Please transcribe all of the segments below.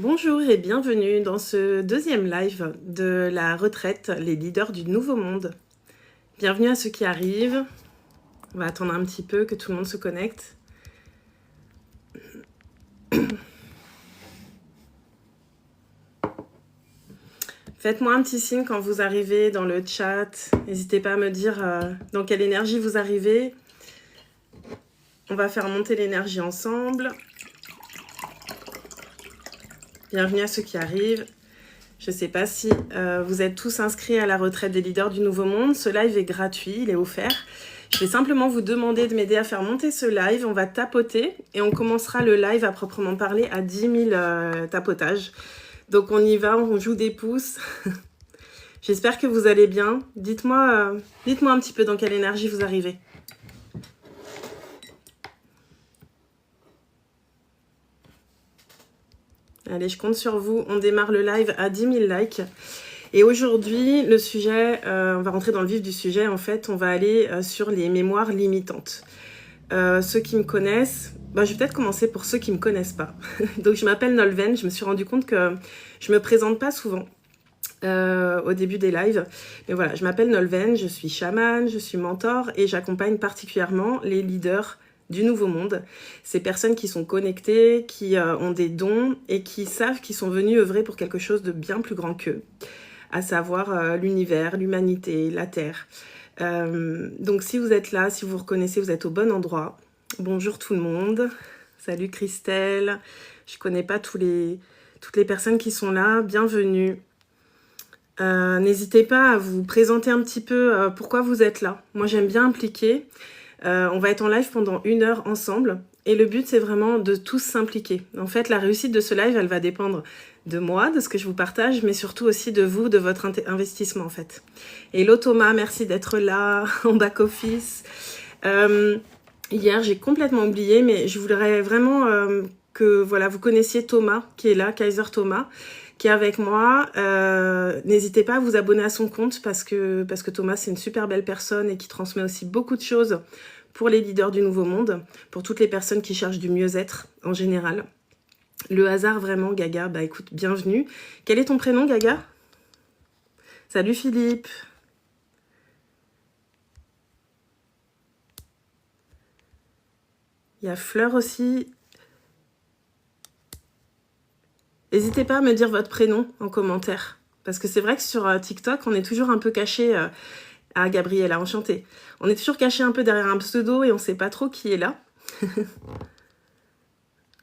Bonjour et bienvenue dans ce deuxième live de la retraite, les leaders du nouveau monde. Bienvenue à ceux qui arrivent. On va attendre un petit peu que tout le monde se connecte. Faites-moi un petit signe quand vous arrivez dans le chat. N'hésitez pas à me dire dans quelle énergie vous arrivez. On va faire monter l'énergie ensemble. Bienvenue à ceux qui arrivent. Je ne sais pas si vous êtes tous inscrits à la retraite des leaders du Nouveau Monde. Ce live est gratuit, il est offert. Je vais simplement vous demander de m'aider à faire monter ce live. On va tapoter et on commencera le live à proprement parler à 10 000 tapotages. Donc on y va, on joue des pouces. J'espère que vous allez bien. Dites-moi un petit peu dans quelle énergie vous arrivez. Allez, je compte sur vous. On démarre le live à 10 000 likes. Et aujourd'hui, le sujet, on va rentrer dans le vif du sujet. En fait, on va aller sur les mémoires limitantes. Ceux qui me connaissent, je vais peut-être commencer pour ceux qui ne me connaissent pas. Donc, je m'appelle Nolwenn. Je me suis rendu compte que je ne me présente pas souvent au début des lives. Mais voilà, je m'appelle Nolwenn, je suis chamane, je suis mentor et j'accompagne particulièrement les leaders du Nouveau Monde. Ces personnes qui sont connectées, qui ont des dons et qui savent qu'ils sont venus œuvrer pour quelque chose de bien plus grand qu'eux, à savoir l'univers, l'humanité, la Terre. Donc si vous êtes là, si vous vous reconnaissez, vous êtes au bon endroit. Bonjour tout le monde. Salut Christelle. Je connais pas toutes les personnes qui sont là. Bienvenue. N'hésitez pas à vous présenter un petit peu pourquoi vous êtes là. Moi j'aime bien impliquer. On va être en live pendant 1 heure ensemble. Et le but, c'est vraiment de tous s'impliquer. En fait, la réussite de ce live, elle va dépendre de moi, de ce que je vous partage, mais surtout aussi de vous, de votre investissement, en fait. Hello Thomas, merci d'être là, en back-office. Hier, j'ai complètement oublié, mais je voudrais vraiment que voilà, vous connaissiez Thomas, qui est là, Kaiser Thomas, qui est avec moi. N'hésitez pas à vous abonner à son compte parce que Thomas, c'est une super belle personne et qui transmet aussi beaucoup de choses pour les leaders du Nouveau Monde, pour toutes les personnes qui cherchent du mieux-être en général. Le hasard, vraiment, Gaga, écoute, bienvenue. Quel est ton prénom, Gaga? Salut Philippe. Il y a Fleur aussi. N'hésitez pas à me dire votre prénom en commentaire. Parce que c'est vrai que sur TikTok, on est toujours un peu caché... Ah, Gabriella, enchantée. On est toujours caché un peu derrière un pseudo et on ne sait pas trop qui est là.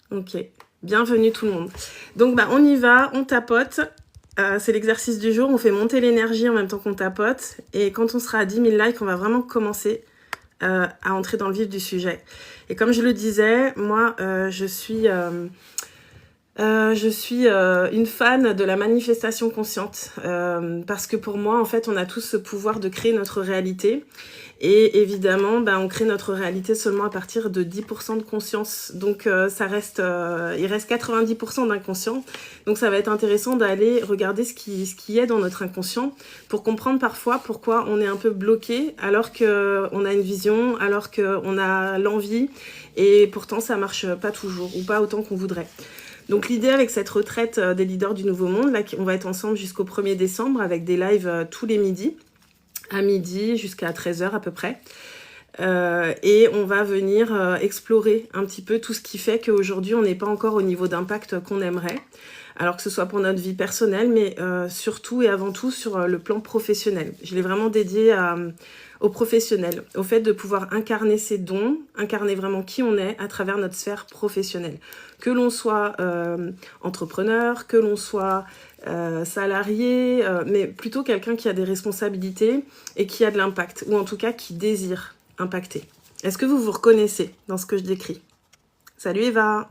Ok, bienvenue tout le monde. Donc, on y va, on tapote. C'est l'exercice du jour. On fait monter l'énergie en même temps qu'on tapote. Et quand on sera à 10 000 likes, on va vraiment commencer à entrer dans le vif du sujet. Et comme je le disais, moi, je suis une fan de la manifestation consciente parce que pour moi, en fait, on a tous ce pouvoir de créer notre réalité. Et évidemment, on crée notre réalité seulement à partir de 10% de conscience. Donc, il reste 90% d'inconscient. Donc, ça va être intéressant d'aller regarder ce qui est dans notre inconscient pour comprendre parfois pourquoi on est un peu bloqué alors qu'on a une vision, alors qu'on a l'envie. Et pourtant, ça marche pas toujours ou pas autant qu'on voudrait. Donc l'idée avec cette retraite des leaders du Nouveau Monde, là, on va être ensemble jusqu'au 1er décembre avec des lives tous les midis, à midi jusqu'à 13h à peu près. Et on va venir explorer un petit peu tout ce qui fait qu'aujourd'hui on n'est pas encore au niveau d'impact qu'on aimerait. Alors que ce soit pour notre vie personnelle, mais surtout et avant tout sur le plan professionnel. Je l'ai vraiment dédié aux professionnels, au fait de pouvoir incarner ses dons, incarner vraiment qui on est à travers notre sphère professionnelle. Que l'on soit entrepreneur, que l'on soit salarié, mais plutôt quelqu'un qui a des responsabilités et qui a de l'impact, ou en tout cas qui désire impacter. Est-ce que vous vous reconnaissez dans ce que je décris? Salut Eva!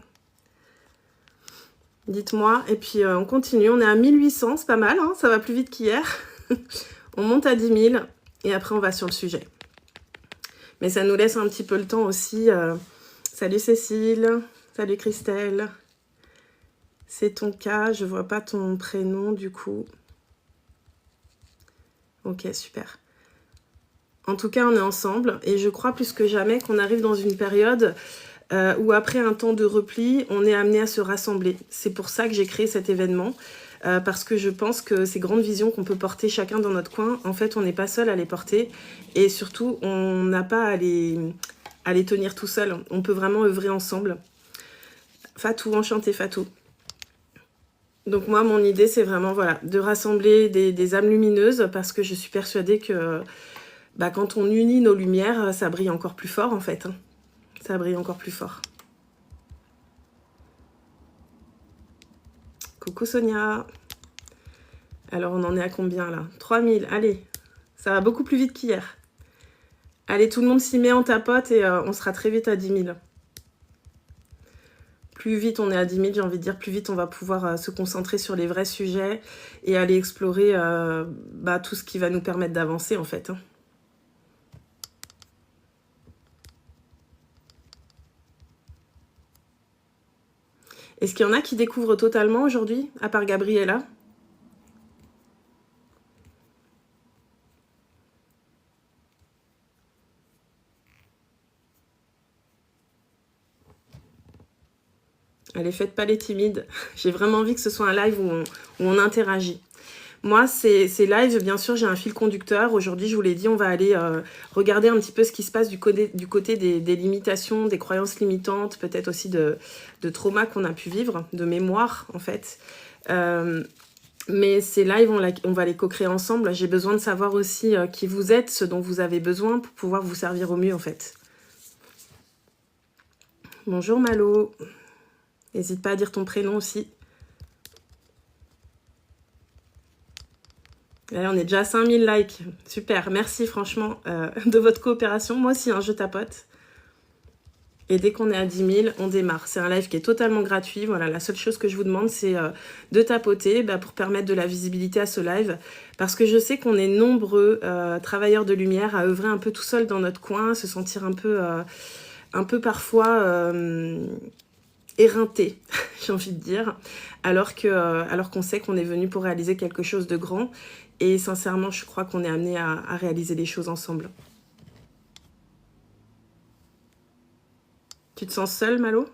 Dites-moi, et puis on continue, on est à 1800, c'est pas mal, hein, ça va plus vite qu'hier. On monte à 10 000 et après on va sur le sujet. Mais ça nous laisse un petit peu le temps aussi. Salut Cécile, salut Christelle. C'est ton cas, je vois pas ton prénom du coup. Ok, super. En tout cas, on est ensemble et je crois plus que jamais qu'on arrive dans une période où après un temps de repli, on est amené à se rassembler. C'est pour ça que j'ai créé cet événement, parce que je pense que ces grandes visions qu'on peut porter chacun dans notre coin, en fait, on n'est pas seul à les porter, et surtout, on n'a pas à les tenir tout seul. On peut vraiment œuvrer ensemble. Fatou, enchanté Fatou. Donc moi, mon idée, c'est vraiment voilà, de rassembler des âmes lumineuses, parce que je suis persuadée que quand on unit nos lumières, ça brille encore plus fort, en fait. Ça brille encore plus fort. Coucou Sonia. Alors, on en est à combien, là? 3000, allez. Ça va beaucoup plus vite qu'hier. Allez, tout le monde s'y met en tapote et on sera très vite à 10 000. Plus vite on est à 10 000, j'ai envie de dire, plus vite on va pouvoir se concentrer sur les vrais sujets et aller explorer tout ce qui va nous permettre d'avancer, en fait. Est-ce qu'il y en a qui découvrent totalement aujourd'hui, à part Gabriella? Allez, faites pas les timides. J'ai vraiment envie que ce soit un live où on interagit. Moi, ces lives, bien sûr, j'ai un fil conducteur. Aujourd'hui, je vous l'ai dit, on va aller regarder un petit peu ce qui se passe du côté des limitations, des croyances limitantes, peut-être aussi de traumas qu'on a pu vivre, de mémoire, en fait. Mais ces lives, on va les co-créer ensemble. J'ai besoin de savoir aussi qui vous êtes, ce dont vous avez besoin pour pouvoir vous servir au mieux, en fait. Bonjour Malo. N'hésite pas à dire ton prénom aussi. Allez, on est déjà à 5000 likes. Super, merci franchement de votre coopération. Moi aussi, je tapote. Et dès qu'on est à 10 000, on démarre. C'est un live qui est totalement gratuit. Voilà, la seule chose que je vous demande, c'est de tapoter pour permettre de la visibilité à ce live. Parce que je sais qu'on est nombreux travailleurs de lumière à œuvrer un peu tout seul dans notre coin, se sentir un peu parfois éreinté, j'ai envie de dire, alors qu'on sait qu'on est venu pour réaliser quelque chose de grand. Et sincèrement, je crois qu'on est amené à réaliser des choses ensemble. Tu te sens seule, Malo?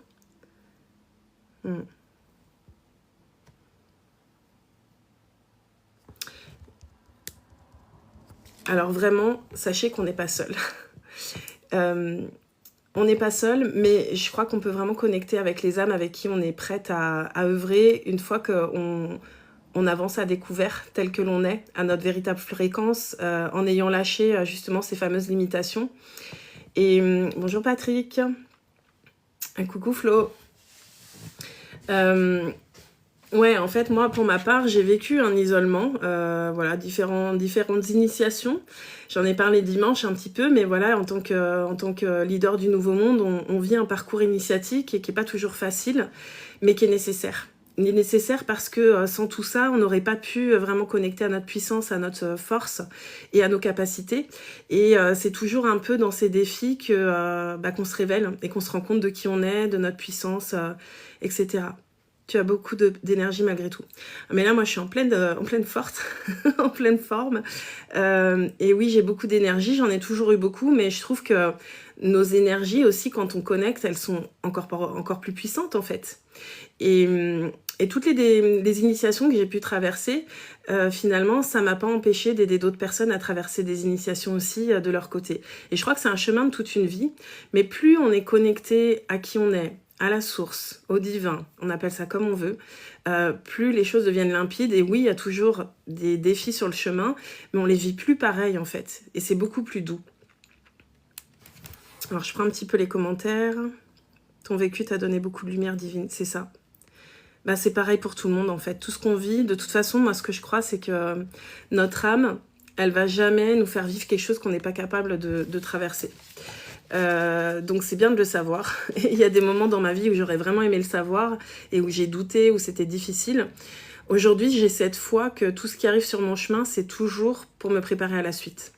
Alors vraiment, sachez qu'on n'est pas seul. On n'est pas seul, mais je crois qu'on peut vraiment connecter avec les âmes avec qui on est prête à œuvrer une fois qu'on avance à découvert tel que l'on est, à notre véritable fréquence, en ayant lâché justement ces fameuses limitations. Et bonjour Patrick. Un coucou Flo. Ouais, en fait, moi, pour ma part, j'ai vécu un isolement, voilà, différentes initiations. J'en ai parlé dimanche un petit peu, mais voilà, en tant que leader du Nouveau Monde, on vit un parcours initiatique et qui n'est pas toujours facile, mais qui est nécessaire. Il est nécessaire parce que sans tout ça, on n'aurait pas pu vraiment connecter à notre puissance, à notre force et à nos capacités. Et c'est toujours un peu dans ces défis qu'on se révèle et qu'on se rend compte de qui on est, de notre puissance, etc. Tu as beaucoup d'énergie malgré tout. Mais là, moi, je suis en pleine force, en pleine forme. Et oui, j'ai beaucoup d'énergie. J'en ai toujours eu beaucoup. Mais je trouve que nos énergies aussi, quand on connecte, elles sont encore plus puissantes, en fait. Et toutes les initiations que j'ai pu traverser, finalement, ça m'a pas empêché d'aider d'autres personnes à traverser des initiations aussi de leur côté. Et je crois que c'est un chemin de toute une vie. Mais plus on est connecté à qui on est, à la source, au divin, on appelle ça comme on veut, plus les choses deviennent limpides. Et oui, il y a toujours des défis sur le chemin, mais on les vit plus pareil en fait. Et c'est beaucoup plus doux. Alors je prends un petit peu les commentaires. Ton vécu t'a donné beaucoup de lumière divine, c'est ça. C'est pareil pour tout le monde en fait. Tout ce qu'on vit, de toute façon, moi ce que je crois, c'est que notre âme, elle va jamais nous faire vivre quelque chose qu'on n'est pas capable de traverser. Donc c'est bien de le savoir. Il y a des moments dans ma vie où j'aurais vraiment aimé le savoir et où j'ai douté, où c'était difficile. Aujourd'hui, j'ai cette foi que tout ce qui arrive sur mon chemin, c'est toujours pour me préparer à la suite.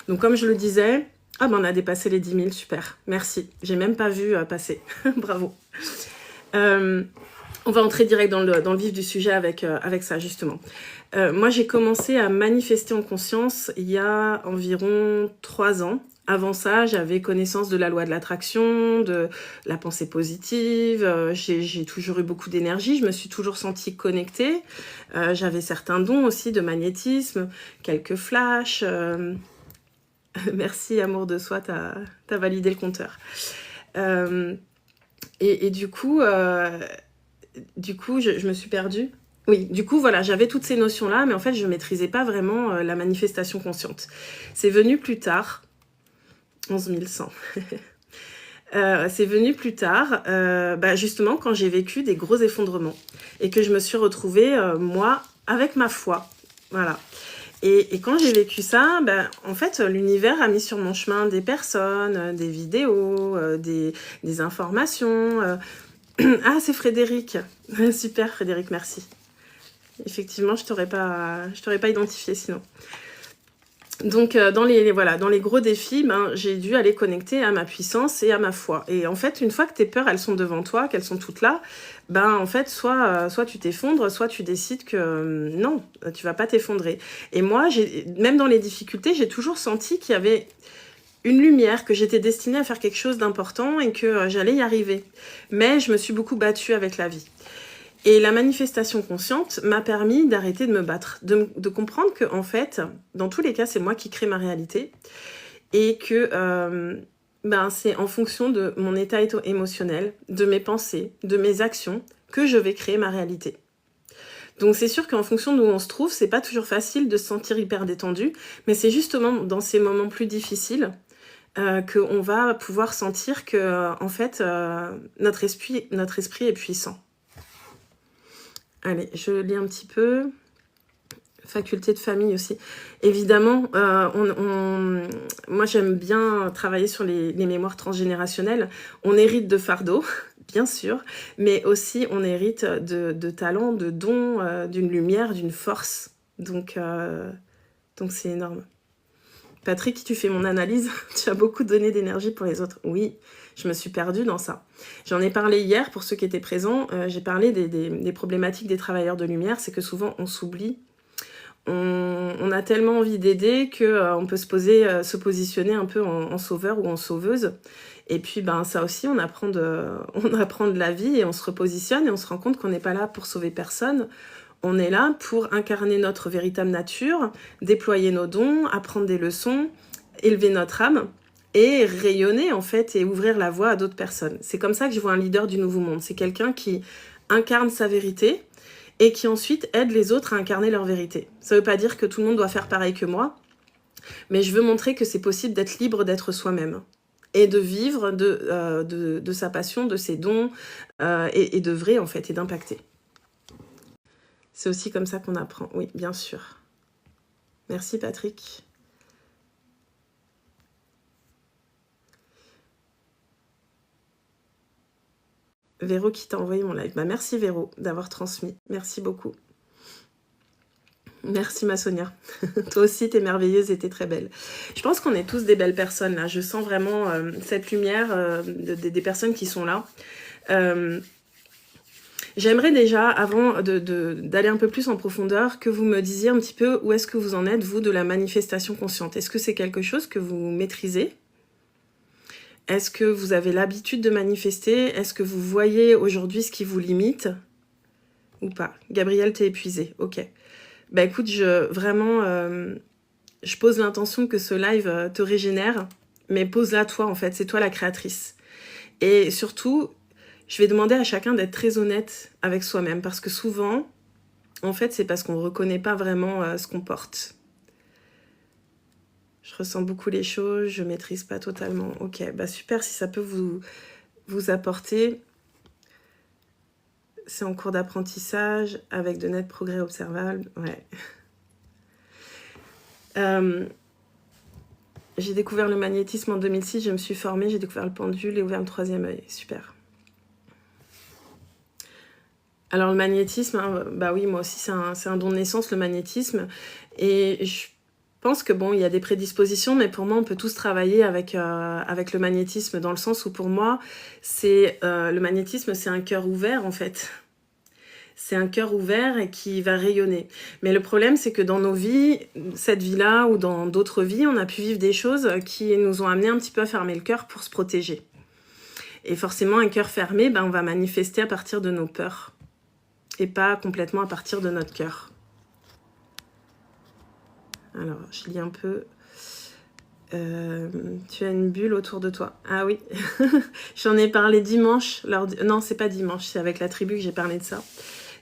Donc comme je le disais, on a dépassé les 10 000, super, merci. J'ai même pas vu passer, bravo. On va entrer direct dans le vif du sujet avec ça, justement. Moi, j'ai commencé à manifester en conscience il y a environ 3 ans. Avant ça, j'avais connaissance de la loi de l'attraction, de la pensée positive, j'ai toujours eu beaucoup d'énergie, je me suis toujours sentie connectée, j'avais certains dons aussi de magnétisme, quelques flashs, merci amour de soi, t'as validé le compteur. Et du coup, je me suis perdue. Oui, du coup, voilà, j'avais toutes ces notions-là, mais en fait, je ne maîtrisais pas vraiment la manifestation consciente. C'est venu plus tard, 11 100. C'est venu plus tard, justement, quand j'ai vécu des gros effondrements et que je me suis retrouvée, moi, avec ma foi. Voilà. Et quand j'ai vécu ça, en fait, l'univers a mis sur mon chemin des personnes, des vidéos, des informations. Ah, c'est Frédéric. Super, Frédéric, merci. Effectivement, je t'aurais pas identifié sinon. Donc, dans les gros défis, j'ai dû aller connecter à ma puissance et à ma foi. Et en fait, une fois que tes peurs, elles sont devant toi, qu'elles sont toutes là, en fait, soit tu t'effondres, soit tu décides que non, tu vas pas t'effondrer. Et moi, même dans les difficultés, j'ai toujours senti qu'il y avait une lumière, que j'étais destinée à faire quelque chose d'important et que j'allais y arriver. Mais je me suis beaucoup battue avec la vie. Et la manifestation consciente m'a permis d'arrêter de me battre, de comprendre que, en fait, dans tous les cas, c'est moi qui crée ma réalité et que c'est en fonction de mon état émotionnel, de mes pensées, de mes actions, que je vais créer ma réalité. Donc c'est sûr qu'en fonction d'où on se trouve, c'est pas toujours facile de se sentir hyper détendu, mais c'est justement dans ces moments plus difficiles qu'on va pouvoir sentir que, en fait, notre esprit est puissant. Allez, je lis un petit peu. Faculté de famille aussi. Évidemment, moi j'aime bien travailler sur les mémoires transgénérationnelles. On hérite de fardeaux, bien sûr, mais aussi on hérite de talents, de dons, d'une lumière, d'une force. Donc c'est énorme. Patrick, tu fais mon analyse. Tu as beaucoup donné d'énergie pour les autres. Oui, je me suis perdue dans ça. J'en ai parlé hier pour ceux qui étaient présents. J'ai parlé des problématiques des travailleurs de lumière. C'est que souvent on s'oublie. On a tellement envie d'aider qu'on peut se positionner un peu en sauveur ou en sauveuse. Et puis ça aussi, on apprend de la vie et on se repositionne et on se rend compte qu'on n'est pas là pour sauver personne. On est là pour incarner notre véritable nature, déployer nos dons, apprendre des leçons, élever notre âme et rayonner en fait et ouvrir la voie à d'autres personnes. C'est comme ça que je vois un leader du nouveau monde. C'est quelqu'un qui incarne sa vérité et qui ensuite aide les autres à incarner leur vérité. Ça ne veut pas dire que tout le monde doit faire pareil que moi, mais je veux montrer que c'est possible d'être libre d'être soi-même et de vivre de sa passion, de ses dons et d'œuvrer en fait et d'impacter. C'est aussi comme ça qu'on apprend. Oui, bien sûr. Merci Patrick. Véro qui t'a envoyé mon live. Merci Véro d'avoir transmis. Merci beaucoup. Merci ma Sonia. Toi aussi, t'es merveilleuse et t'es très belle. Je pense qu'on est tous des belles personnes là. Je sens vraiment cette lumière des personnes qui sont là. J'aimerais déjà, avant d'aller un peu plus en profondeur, que vous me disiez un petit peu où est-ce que vous en êtes, vous, de la manifestation consciente. Est-ce que c'est quelque chose que vous maîtrisez ? Est-ce que vous avez l'habitude de manifester ? Est-ce que vous voyez aujourd'hui ce qui vous limite ? Ou pas ? Gabrielle, t'es épuisée. Ok. Écoute, je pose l'intention que ce live te régénère, mais pose-la toi, en fait. C'est toi la créatrice. Et surtout, je vais demander à chacun d'être très honnête avec soi-même, parce que souvent, en fait, c'est parce qu'on ne reconnaît pas vraiment ce qu'on porte. Je ressens beaucoup les choses, je ne maîtrise pas totalement. Ok, super, si ça peut vous apporter. C'est en cours d'apprentissage, avec de nets progrès observables. Ouais. J'ai découvert le magnétisme en 2006, je me suis formée, j'ai découvert le pendule et ouvert le troisième œil. Super. Alors le magnétisme, oui, moi aussi c'est un don de naissance, le magnétisme. Et je pense que il y a des prédispositions, mais pour moi on peut tous travailler avec le magnétisme, dans le sens où pour moi le magnétisme c'est un cœur ouvert en fait. c'est un cœur ouvert et qui va rayonner. Mais le problème, c'est que dans nos vies, cette vie-là ou dans d'autres vies, on a pu vivre des choses qui nous ont amené un petit peu à fermer le cœur pour se protéger. Et forcément, un cœur fermé, ben, on va manifester à partir de nos peurs et pas complètement à partir de notre cœur. Alors, je lis un peu. Tu as une bulle autour de toi. Ah oui, j'en ai parlé dimanche. Non, c'est pas dimanche, c'est avec la tribu que j'ai parlé de ça.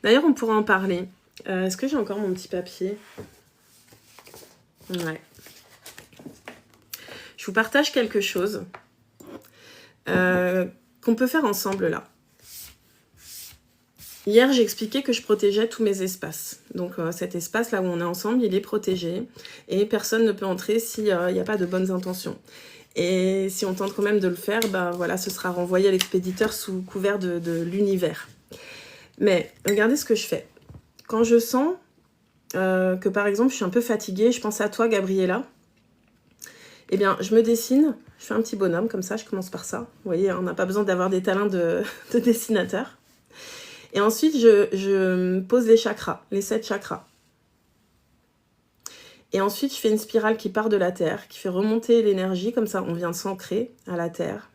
D'ailleurs, on pourra en parler. Est-ce que j'ai encore mon petit papier? Ouais. Je vous partage quelque chose qu'on peut faire ensemble là. Hier, j'ai expliqué que je protégeais tous mes espaces. Donc cet espace là où on est ensemble, il est protégé et personne ne peut entrer s'il n'y a pas de bonnes intentions. Et si on tente quand même de le faire, ben voilà, ce sera renvoyé à l'expéditeur sous couvert de l'univers. Mais regardez ce que je fais. Quand je sens que par exemple je suis un peu fatiguée, je pense à toi Gabriella, eh bien je me dessine, je fais un petit bonhomme comme ça, je commence par ça. Vous voyez, on n'a pas besoin d'avoir des talents de dessinateur. Et ensuite, je pose les chakras, les 7 chakras. Et ensuite, je fais une spirale qui part de la Terre, qui fait remonter l'énergie, comme ça, on vient de s'ancrer à la Terre.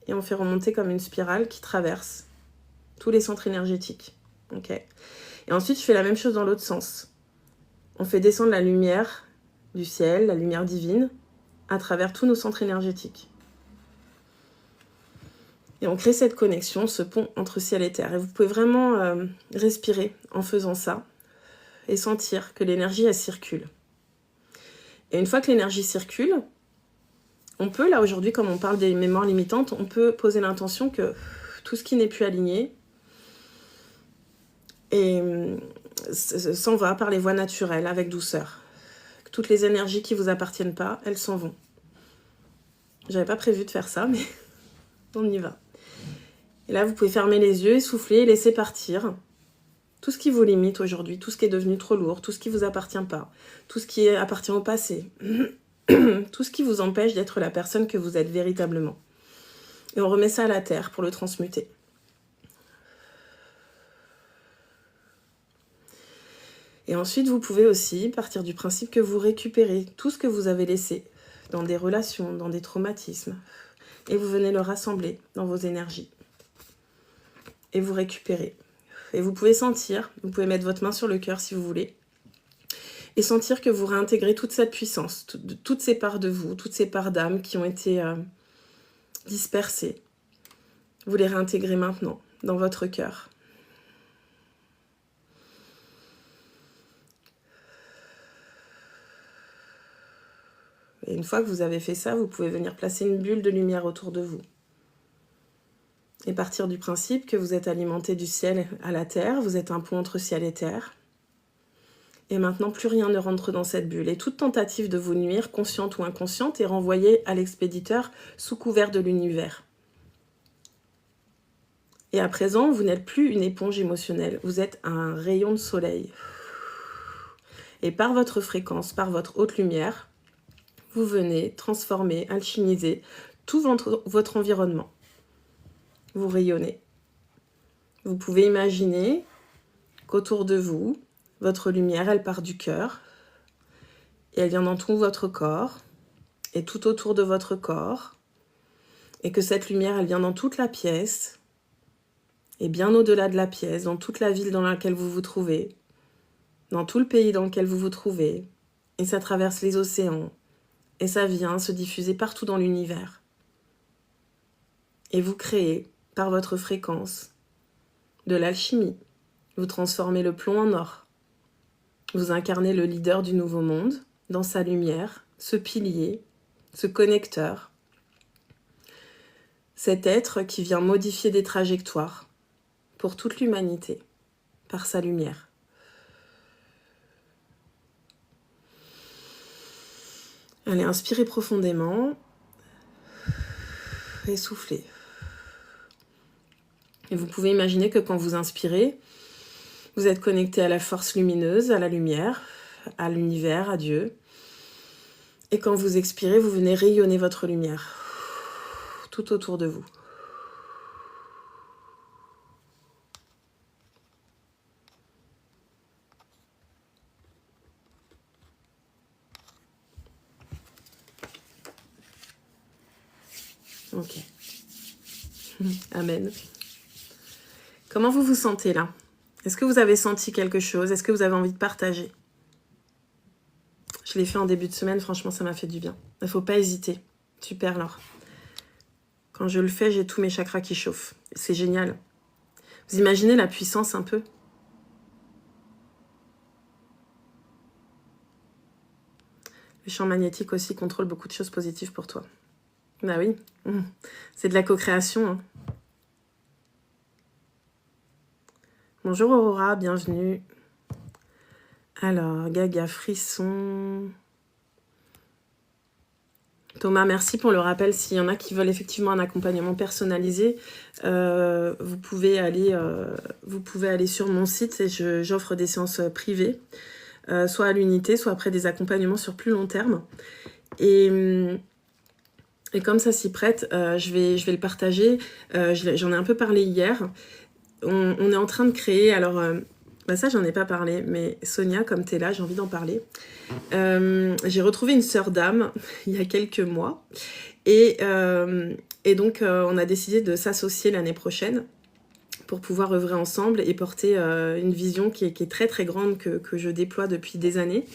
Et on fait remonter comme une spirale qui traverse tous les centres énergétiques. Okay. Et ensuite, je fais la même chose dans l'autre sens. On fait descendre la lumière du ciel, la lumière divine, à travers tous nos centres énergétiques. Et on crée cette connexion, ce pont entre ciel et terre. Et vous pouvez vraiment respirer en faisant ça et sentir que l'énergie, elle circule. Et une fois que l'énergie circule, on peut, là aujourd'hui, comme on parle des mémoires limitantes, on peut poser l'intention que tout ce qui n'est plus aligné s'en va par les voies naturelles, avec douceur. Toutes les énergies qui ne vous appartiennent pas, elles s'en vont. J'avais pas prévu de faire ça, mais on y va. Et là, vous pouvez fermer les yeux, essouffler et laisser partir tout ce qui vous limite aujourd'hui, tout ce qui est devenu trop lourd, tout ce qui ne vous appartient pas, tout ce qui appartient au passé, tout ce qui vous empêche d'être la personne que vous êtes véritablement. Et on remet ça à la terre pour le transmuter. Et ensuite, vous pouvez aussi partir du principe que vous récupérez tout ce que vous avez laissé dans des relations, dans des traumatismes, et vous venez le rassembler dans vos énergies. Et vous récupérez. Et vous pouvez sentir, vous pouvez mettre votre main sur le cœur si vous voulez, et sentir que vous réintégrez toute cette puissance, toutes ces parts de vous, toutes ces parts d'âme qui ont été dispersées. Vous les réintégrez maintenant dans votre cœur. Et une fois que vous avez fait ça, vous pouvez venir placer une bulle de lumière autour de vous. Et partir du principe que vous êtes alimenté du ciel à la terre, vous êtes un pont entre ciel et terre. Et maintenant, plus rien ne rentre dans cette bulle. Et toute tentative de vous nuire, consciente ou inconsciente, est renvoyée à l'expéditeur sous couvert de l'univers. Et à présent, vous n'êtes plus une éponge émotionnelle, vous êtes un rayon de soleil. Et par votre fréquence, par votre haute lumière, vous venez transformer, alchimiser tout votre environnement. Vous rayonnez. Vous pouvez imaginer qu'autour de vous, votre lumière, elle part du cœur et elle vient dans tout votre corps et tout autour de votre corps et que cette lumière, elle vient dans toute la pièce et bien au-delà de la pièce, dans toute la ville dans laquelle vous vous trouvez, dans tout le pays dans lequel vous vous trouvez, et ça traverse les océans et ça vient se diffuser partout dans l'univers. Et vous créez, par votre fréquence, de l'alchimie. Vous transformez le plomb en or. Vous incarnez le leader du nouveau monde, dans sa lumière, ce pilier, ce connecteur, cet être qui vient modifier des trajectoires pour toute l'humanité, par sa lumière. Allez, inspirez profondément et soufflez. Et vous pouvez imaginer que quand vous inspirez, vous êtes connecté à la force lumineuse, à la lumière, à l'univers, à Dieu. Et quand vous expirez, vous venez rayonner votre lumière tout autour de vous. Ok. Amen. Comment vous vous sentez là? Est-ce que vous avez senti quelque chose? Est-ce que vous avez envie de partager? Je l'ai fait en début de semaine, franchement, ça m'a fait du bien. Il ne faut pas hésiter. Super, Laure. Quand je le fais, j'ai tous mes chakras qui chauffent. C'est génial. Vous imaginez la puissance un peu? Le champ magnétique aussi contrôle beaucoup de choses positives pour toi. Bah oui, c'est de la co-création. Hein. Bonjour Aurora, bienvenue. Alors, Gaga, frisson. Thomas, merci pour le rappel. S'il y en a qui veulent effectivement un accompagnement personnalisé, vous pouvez aller sur mon site et j'offre des séances privées, soit à l'unité, soit après des accompagnements sur plus long terme. Et comme ça s'y prête, je vais le partager. J'en ai un peu parlé hier. On est en train de créer, alors ça j'en ai pas parlé, mais Sonia, comme tu es là, j'ai envie d'en parler. J'ai retrouvé une sœur d'âme il y a quelques mois et donc on a décidé de s'associer l'année prochaine pour pouvoir œuvrer ensemble et porter une vision qui est très très grande que je déploie depuis des années.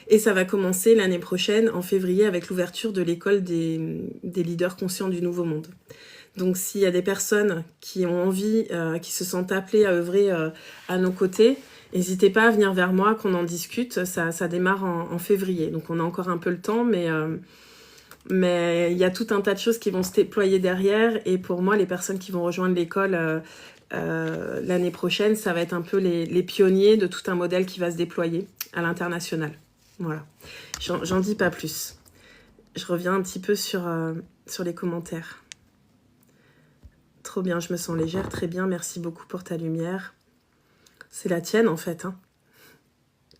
Et ça va commencer l'année prochaine, en février, avec l'ouverture de l'école des leaders conscients du nouveau monde. Donc s'il y a des personnes qui ont envie, qui se sentent appelées à œuvrer à nos côtés, n'hésitez pas à venir vers moi, qu'on en discute. Ça démarre en février, donc on a encore un peu le temps, mais il y a tout un tas de choses qui vont se déployer derrière. Et pour moi, les personnes qui vont rejoindre l'école l'année prochaine, ça va être un peu les pionniers de tout un modèle qui va se déployer à l'international. Voilà, j'en dis pas plus. Je reviens un petit peu sur les commentaires. Trop bien, je me sens légère, très bien, merci beaucoup pour ta lumière. C'est la tienne en fait. Hein.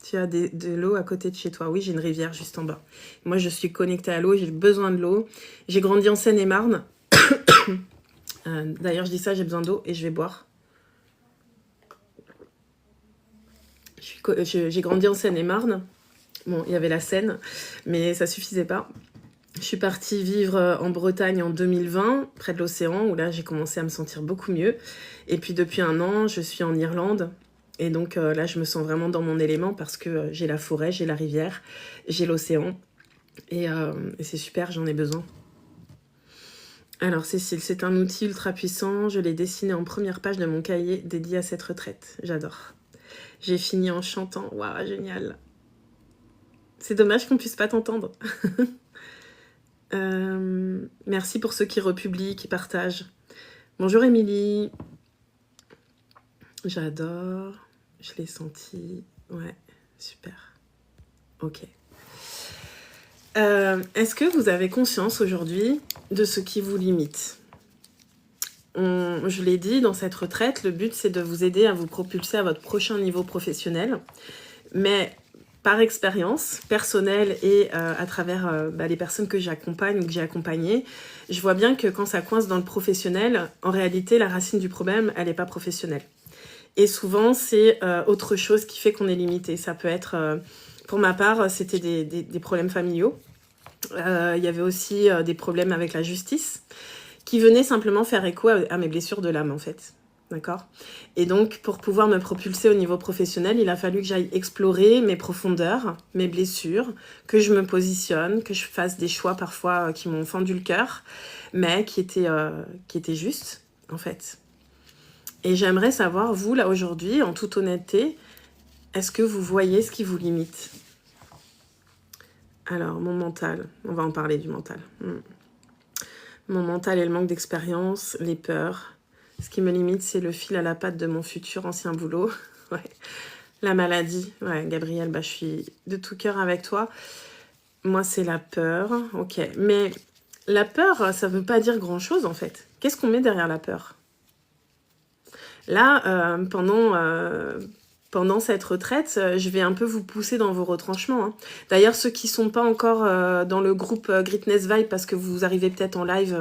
Tu as de l'eau à côté de chez toi. Oui, j'ai une rivière juste en bas. Moi, je suis connectée à l'eau, j'ai besoin de l'eau. J'ai grandi en Seine-et-Marne. D'ailleurs, je dis ça, j'ai besoin d'eau et je vais boire. J'ai grandi en Seine-et-Marne. Bon, il y avait la Seine, mais ça suffisait pas. Je suis partie vivre en Bretagne en 2020, près de l'océan, où là, j'ai commencé à me sentir beaucoup mieux. Et puis, depuis un an, je suis en Irlande. Et donc, là, je me sens vraiment dans mon élément parce que j'ai la forêt, j'ai la rivière, j'ai l'océan. Et c'est super, j'en ai besoin. Alors, Cécile, c'est un outil ultra puissant. Je l'ai dessiné en première page de mon cahier dédié à cette retraite. J'adore. J'ai fini en chantant. Waouh, génial. C'est dommage qu'on puisse pas t'entendre. Merci pour ceux qui republient, qui partagent. Bonjour Émilie. J'adore. Je l'ai senti. Ouais, super. Ok. Est-ce que vous avez conscience aujourd'hui de ce qui vous limite? Je l'ai dit, dans cette retraite, le but c'est de vous aider à vous propulser à votre prochain niveau professionnel. Mais par expérience personnelle et à travers les personnes que j'accompagne ou que j'ai accompagnées, je vois bien que quand ça coince dans le professionnel, en réalité, la racine du problème, elle n'est pas professionnelle. Et souvent, c'est autre chose qui fait qu'on est limité. Ça peut être, pour ma part, c'était des problèmes familiaux. Il y avait aussi des problèmes avec la justice qui venaient simplement faire écho à mes blessures de l'âme, en fait. D'accord? Et donc, pour pouvoir me propulser au niveau professionnel, il a fallu que j'aille explorer mes profondeurs, mes blessures, que je me positionne, que je fasse des choix parfois qui m'ont fendu le cœur, mais qui étaient justes, en fait. Et j'aimerais savoir, vous, là, aujourd'hui, en toute honnêteté, est-ce que vous voyez ce qui vous limite? Alors, mon mental, on va en parler du mental. Mon mental et le manque d'expérience, les peurs. Ce qui me limite, c'est le fil à la patte de mon futur ancien boulot. Ouais. La maladie. Ouais, Gabrielle, je suis de tout cœur avec toi. Moi, c'est la peur. Ok. Mais la peur, ça ne veut pas dire grand-chose, en fait. Qu'est-ce qu'on met derrière la peur? Là, pendant cette retraite, je vais un peu vous pousser dans vos retranchements. Hein. D'ailleurs, ceux qui ne sont pas encore dans le groupe Greatness Vibe, parce que vous arrivez peut-être en live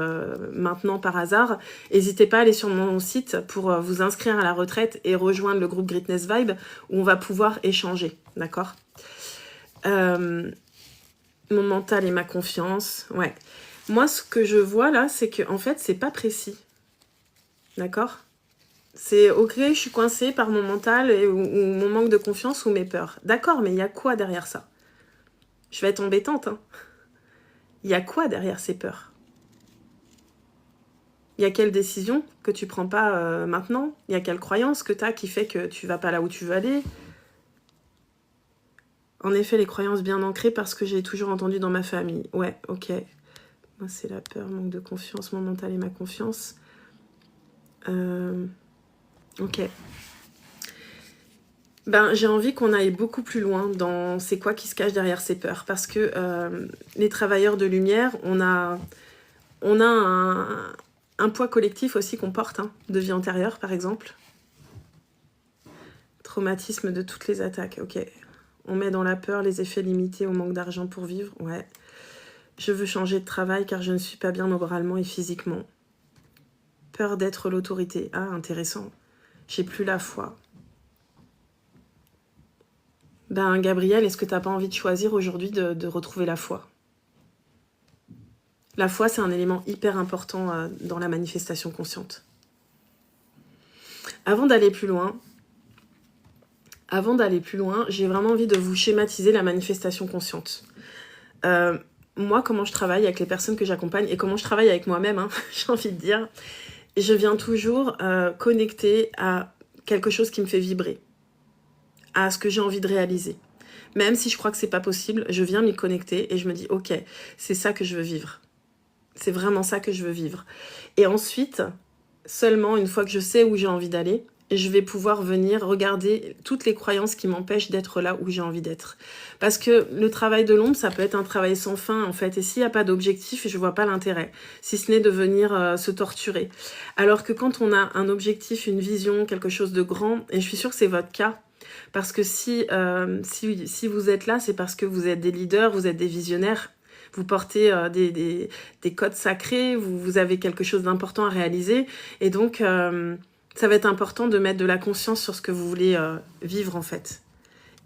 maintenant par hasard, n'hésitez pas à aller sur mon site pour vous inscrire à la retraite et rejoindre le groupe Greatness Vibe, où on va pouvoir échanger, d'accord? Mon mental et ma confiance, ouais. Moi, ce que je vois là, c'est que en fait, c'est pas précis. D'accord? C'est ok, je suis coincée par mon mental ou mon manque de confiance ou mes peurs. D'accord, mais il y a quoi derrière ça? Je vais être embêtante, hein. Il y a quoi derrière ces peurs? Il y a quelle décision que tu prends pas maintenant? Il y a quelle croyance que tu as qui fait que tu vas pas là où tu veux aller? En effet, les croyances bien ancrées parce que j'ai toujours entendu dans ma famille. Ouais, ok. Moi, c'est la peur, manque de confiance, mon mental et ma confiance. Ok. Ben, j'ai envie qu'on aille beaucoup plus loin dans c'est quoi qui se cache derrière ces peurs. Parce que les travailleurs de lumière, on a un poids collectif aussi qu'on porte, hein, de vie antérieure, par exemple. Traumatisme de toutes les attaques, ok. On met dans la peur les effets limités au manque d'argent pour vivre, ouais. Je veux changer de travail car je ne suis pas bien moralement et physiquement. Peur d'être l'autorité, ah, intéressant. J'ai plus la foi. Ben, Gabriel, est-ce que t'as pas envie de choisir aujourd'hui de retrouver la foi? La foi, c'est un élément hyper important dans la manifestation consciente. Avant d'aller plus loin, j'ai vraiment envie de vous schématiser la manifestation consciente. Moi, comment je travaille avec les personnes que j'accompagne et comment je travaille avec moi-même, hein, j'ai envie de dire, je viens toujours connecter à quelque chose qui me fait vibrer, à ce que j'ai envie de réaliser. Même si je crois que c'est pas possible, je viens m'y connecter et je me dis, ok, c'est ça que je veux vivre. C'est vraiment ça que je veux vivre. Et ensuite, seulement une fois que je sais où j'ai envie d'aller, je vais pouvoir venir regarder toutes les croyances qui m'empêchent d'être là où j'ai envie d'être. Parce que le travail de l'ombre, ça peut être un travail sans fin, en fait. Et s'il n'y a pas d'objectif, je vois pas l'intérêt. Si ce n'est de venir se torturer. Alors que quand on a un objectif, une vision, quelque chose de grand, et je suis sûre que c'est votre cas, parce que si vous êtes là, c'est parce que vous êtes des leaders, vous êtes des visionnaires, vous portez des codes sacrés, vous avez quelque chose d'important à réaliser. Et donc, ça va être important de mettre de la conscience sur ce que vous voulez vivre, en fait.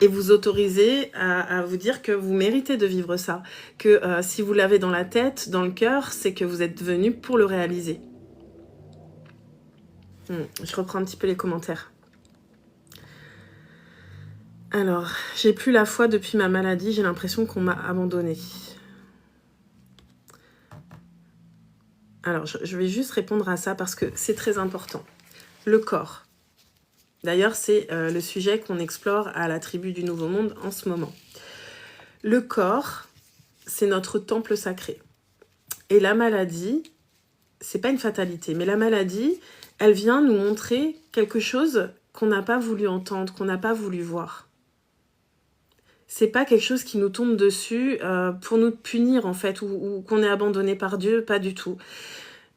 Et vous autoriser à vous dire que vous méritez de vivre ça. Que si vous l'avez dans la tête, dans le cœur, c'est que vous êtes venu pour le réaliser. Je reprends un petit peu les commentaires. Alors, j'ai plus la foi depuis ma maladie, j'ai l'impression qu'on m'a abandonnée. Alors, je vais juste répondre à ça parce que c'est très important. Le corps. D'ailleurs, c'est le sujet qu'on explore à la tribu du Nouveau Monde en ce moment. Le corps, c'est notre temple sacré. Et la maladie, c'est pas une fatalité, mais la maladie, elle vient nous montrer quelque chose qu'on n'a pas voulu entendre, qu'on n'a pas voulu voir. C'est pas quelque chose qui nous tombe dessus pour nous punir, en fait, ou qu'on est abandonné par Dieu, pas du tout.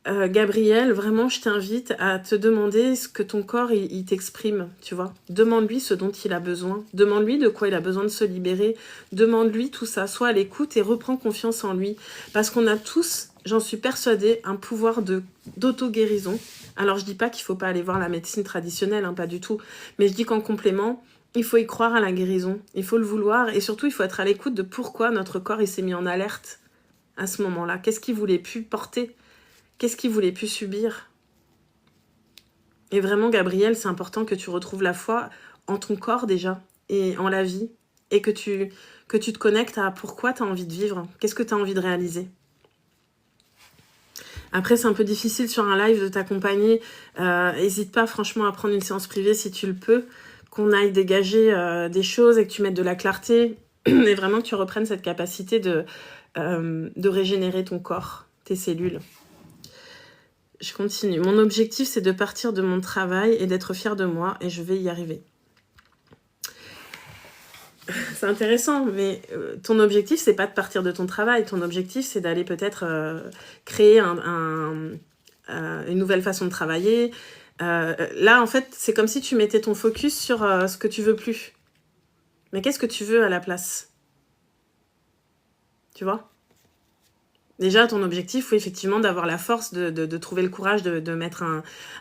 Gabriel, vraiment, je t'invite à te demander ce que ton corps, il t'exprime, tu vois. Demande-lui ce dont il a besoin. Demande-lui de quoi il a besoin de se libérer. Demande-lui tout ça. Sois à l'écoute et reprends confiance en lui. Parce qu'on a tous, j'en suis persuadée, un pouvoir d'auto-guérison. Alors, je dis pas qu'il faut pas aller voir la médecine traditionnelle, hein, pas du tout. Mais je dis qu'en complément, il faut y croire à la guérison. Il faut le vouloir. Et surtout, il faut être à l'écoute de pourquoi notre corps, il s'est mis en alerte à ce moment-là. Qu'est-ce qu'il voulait plus porter ? Qu'est-ce qu'il voulait plus subir? Et vraiment, Gabriel, c'est important que tu retrouves la foi en ton corps déjà, et en la vie, et que tu te connectes à pourquoi tu as envie de vivre, qu'est-ce que tu as envie de réaliser. Après, c'est un peu difficile sur un live de t'accompagner. N'hésite pas franchement à prendre une séance privée si tu le peux, qu'on aille dégager des choses et que tu mettes de la clarté, et vraiment que tu reprennes cette capacité de régénérer ton corps, tes cellules. Je continue. Mon objectif, c'est de partir de mon travail et d'être fière de moi, et je vais y arriver. C'est intéressant, mais ton objectif, c'est pas de partir de ton travail. Ton objectif, c'est d'aller peut-être créer une nouvelle façon de travailler. Là, en fait, c'est comme si tu mettais ton focus sur ce que tu veux plus. Mais qu'est-ce que tu veux à la place? Tu vois ? Déjà, ton objectif, oui, effectivement, d'avoir la force de trouver le courage de mettre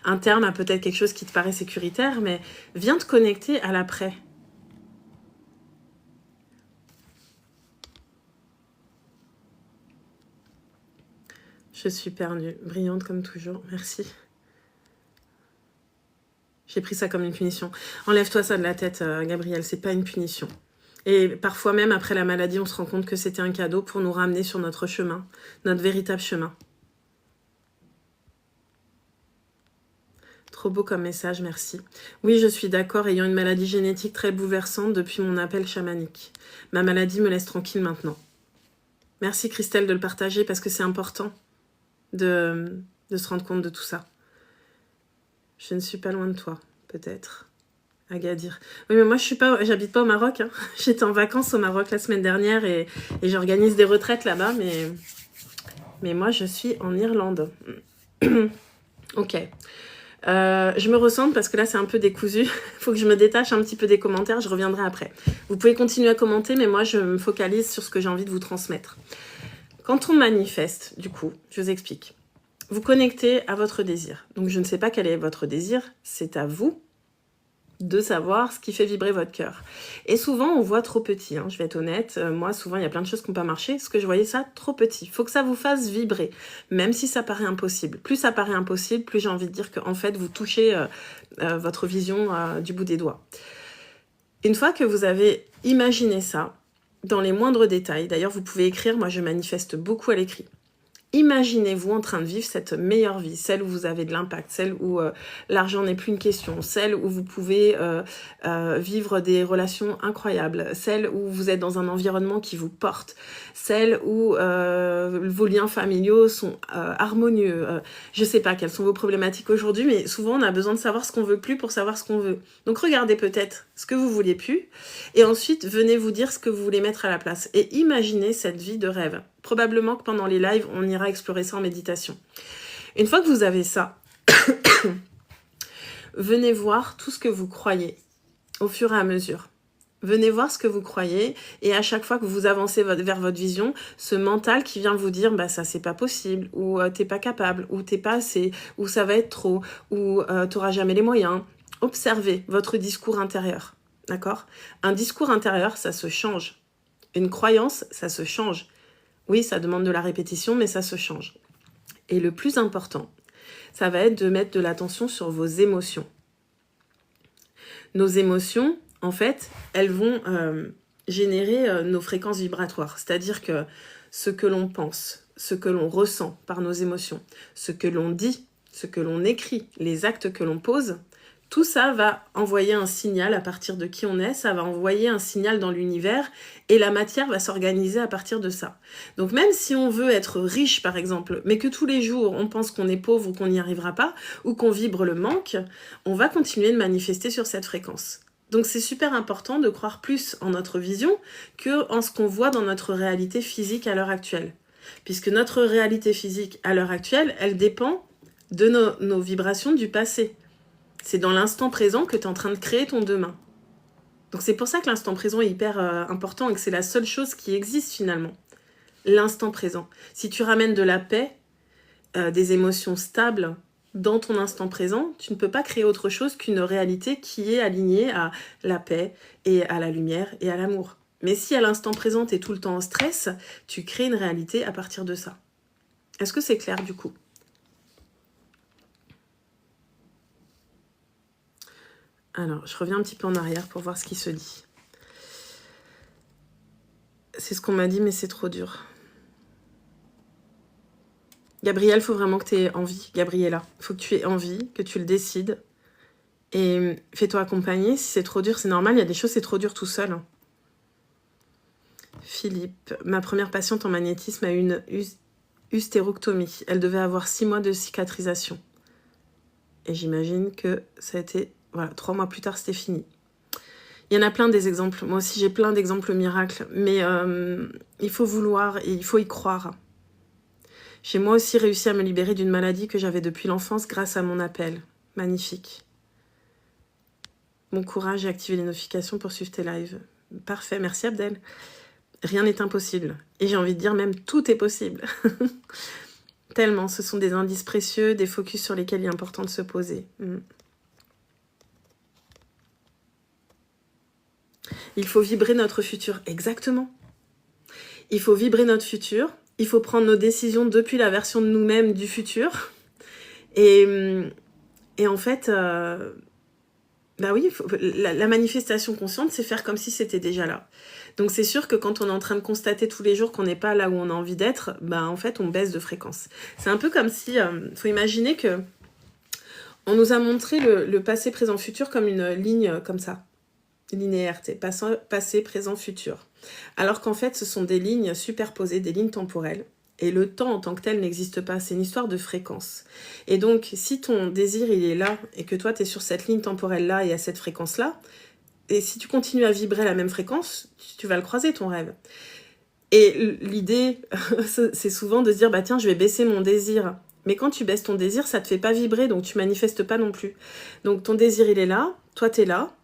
un terme à peut-être quelque chose qui te paraît sécuritaire, mais viens te connecter à l'après. Je suis perdue. Brillante comme toujours. Merci. J'ai pris ça comme une punition. Enlève-toi ça de la tête, Gabrielle. C'est pas une punition. Et parfois même, après la maladie, on se rend compte que c'était un cadeau pour nous ramener sur notre chemin. Notre véritable chemin. Trop beau comme message, merci. Oui, je suis d'accord, ayant une maladie génétique très bouleversante depuis mon appel chamanique. Ma maladie me laisse tranquille maintenant. Merci Christelle de le partager parce que c'est important de se rendre compte de tout ça. Je ne suis pas loin de toi, peut-être. Agadir. Oui, mais moi, j'habite pas au Maroc. Hein. J'étais en vacances au Maroc la semaine dernière et j'organise des retraites là-bas, mais moi, je suis en Irlande. Ok. Je me ressens parce que là, c'est un peu décousu. Il faut que je me détache un petit peu des commentaires. Je reviendrai après. Vous pouvez continuer à commenter, mais moi, je me focalise sur ce que j'ai envie de vous transmettre. Quand on manifeste, du coup, je vous explique. Vous connectez à votre désir. Donc, je ne sais pas quel est votre désir. C'est à vous de savoir ce qui fait vibrer votre cœur. Et souvent, on voit trop petit. Hein, je vais être honnête. Moi, souvent, il y a plein de choses qui n'ont pas marché. Ce que je voyais ça trop petit. Il faut que ça vous fasse vibrer. Même si ça paraît impossible. Plus ça paraît impossible, plus j'ai envie de dire qu'en fait, vous touchez votre vision du bout des doigts. Une fois que vous avez imaginé ça, dans les moindres détails, d'ailleurs, vous pouvez écrire. Moi, je manifeste beaucoup à l'écrit. Imaginez-vous en train de vivre cette meilleure vie, celle où vous avez de l'impact, celle où l'argent n'est plus une question, celle où vous pouvez vivre des relations incroyables, celle où vous êtes dans un environnement qui vous porte, celle où vos liens familiaux sont harmonieux. Je sais pas quelles sont vos problématiques aujourd'hui, mais souvent on a besoin de savoir ce qu'on veut plus pour savoir ce qu'on veut. Donc regardez peut-être ce que vous vouliez plus, et ensuite venez vous dire ce que vous voulez mettre à la place. Et imaginez cette vie de rêve. Probablement que pendant les lives, on ira explorer ça en méditation. Une fois que vous avez ça, venez voir tout ce que vous croyez au fur et à mesure. Venez voir ce que vous croyez et à chaque fois que vous avancez vers votre vision, ce mental qui vient vous dire bah ça c'est pas possible ou t'es pas capable ou t'es pas assez ou ça va être trop ou t'auras jamais les moyens. Observez votre discours intérieur, d'accord ? Un discours intérieur, ça se change. Une croyance, ça se change. Oui, ça demande de la répétition, mais ça se change. Et le plus important, ça va être de mettre de l'attention sur vos émotions. Nos émotions, en fait, elles vont générer nos fréquences vibratoires. C'est-à-dire que ce que l'on pense, ce que l'on ressent par nos émotions, ce que l'on dit, ce que l'on écrit, les actes que l'on pose, tout ça va envoyer un signal à partir de qui on est, ça va envoyer un signal dans l'univers et la matière va s'organiser à partir de ça. Donc même si on veut être riche par exemple, mais que tous les jours on pense qu'on est pauvre ou qu'on n'y arrivera pas, ou qu'on vibre le manque, on va continuer de manifester sur cette fréquence. Donc c'est super important de croire plus en notre vision que en ce qu'on voit dans notre réalité physique à l'heure actuelle. Puisque notre réalité physique à l'heure actuelle, elle dépend de nos vibrations du passé. C'est dans l'instant présent que tu es en train de créer ton demain. Donc c'est pour ça que l'instant présent est hyper important et que c'est la seule chose qui existe finalement. L'instant présent. Si tu ramènes de la paix, des émotions stables dans ton instant présent, tu ne peux pas créer autre chose qu'une réalité qui est alignée à la paix et à la lumière et à l'amour. Mais si à l'instant présent tu es tout le temps en stress, tu crées une réalité à partir de ça. Est-ce que c'est clair du coup ? Alors, je reviens un petit peu en arrière pour voir ce qui se dit. C'est ce qu'on m'a dit, mais c'est trop dur. Gabrielle, il faut vraiment que tu aies envie. Gabriella, il faut que tu aies envie, que tu le décides. Et fais-toi accompagner. Si c'est trop dur, c'est normal. Il y a des choses, c'est trop dur tout seul. Philippe, ma première patiente en magnétisme a eu une hystérectomie. Elle devait avoir 6 mois de cicatrisation. Et j'imagine que ça a été... Voilà, 3 mois plus tard, c'était fini. Il y en a plein des exemples. Moi aussi, j'ai plein d'exemples miracles. Mais il faut vouloir et il faut y croire. J'ai moi aussi réussi à me libérer d'une maladie que j'avais depuis l'enfance grâce à mon appel. Magnifique. Bon courage et activez les notifications pour suivre tes lives. Parfait, merci Abdel. Rien n'est impossible. Et j'ai envie de dire même tout est possible. Tellement, ce sont des indices précieux, des focus sur lesquels il est important de se poser. Il faut vibrer notre futur, exactement. Il faut vibrer notre futur il faut prendre nos décisions depuis la version de nous-mêmes du futur. Et en fait, bah oui, la manifestation consciente, c'est faire comme si c'était déjà là. Donc c'est sûr que quand on est en train de constater tous les jours qu'on n'est pas là où on a envie d'être, bah en fait, on baisse de fréquence. C'est un peu comme si, faut imaginer que on nous a montré le passé, présent, futur comme une ligne comme ça. Linéaire, passé, présent, futur. Alors qu'en fait, ce sont des lignes superposées, des lignes temporelles. Et le temps en tant que tel n'existe pas, c'est une histoire de fréquence. Et donc, si ton désir, il est là, et que toi, tu es sur cette ligne temporelle-là et à cette fréquence-là, et si tu continues à vibrer à la même fréquence, tu vas le croiser, ton rêve. Et l'idée, c'est souvent de se dire, bah tiens, je vais baisser mon désir. Mais quand tu baisses ton désir, ça te fait pas vibrer, donc tu manifestes pas non plus. Donc ton désir, il est là, toi, t'es là,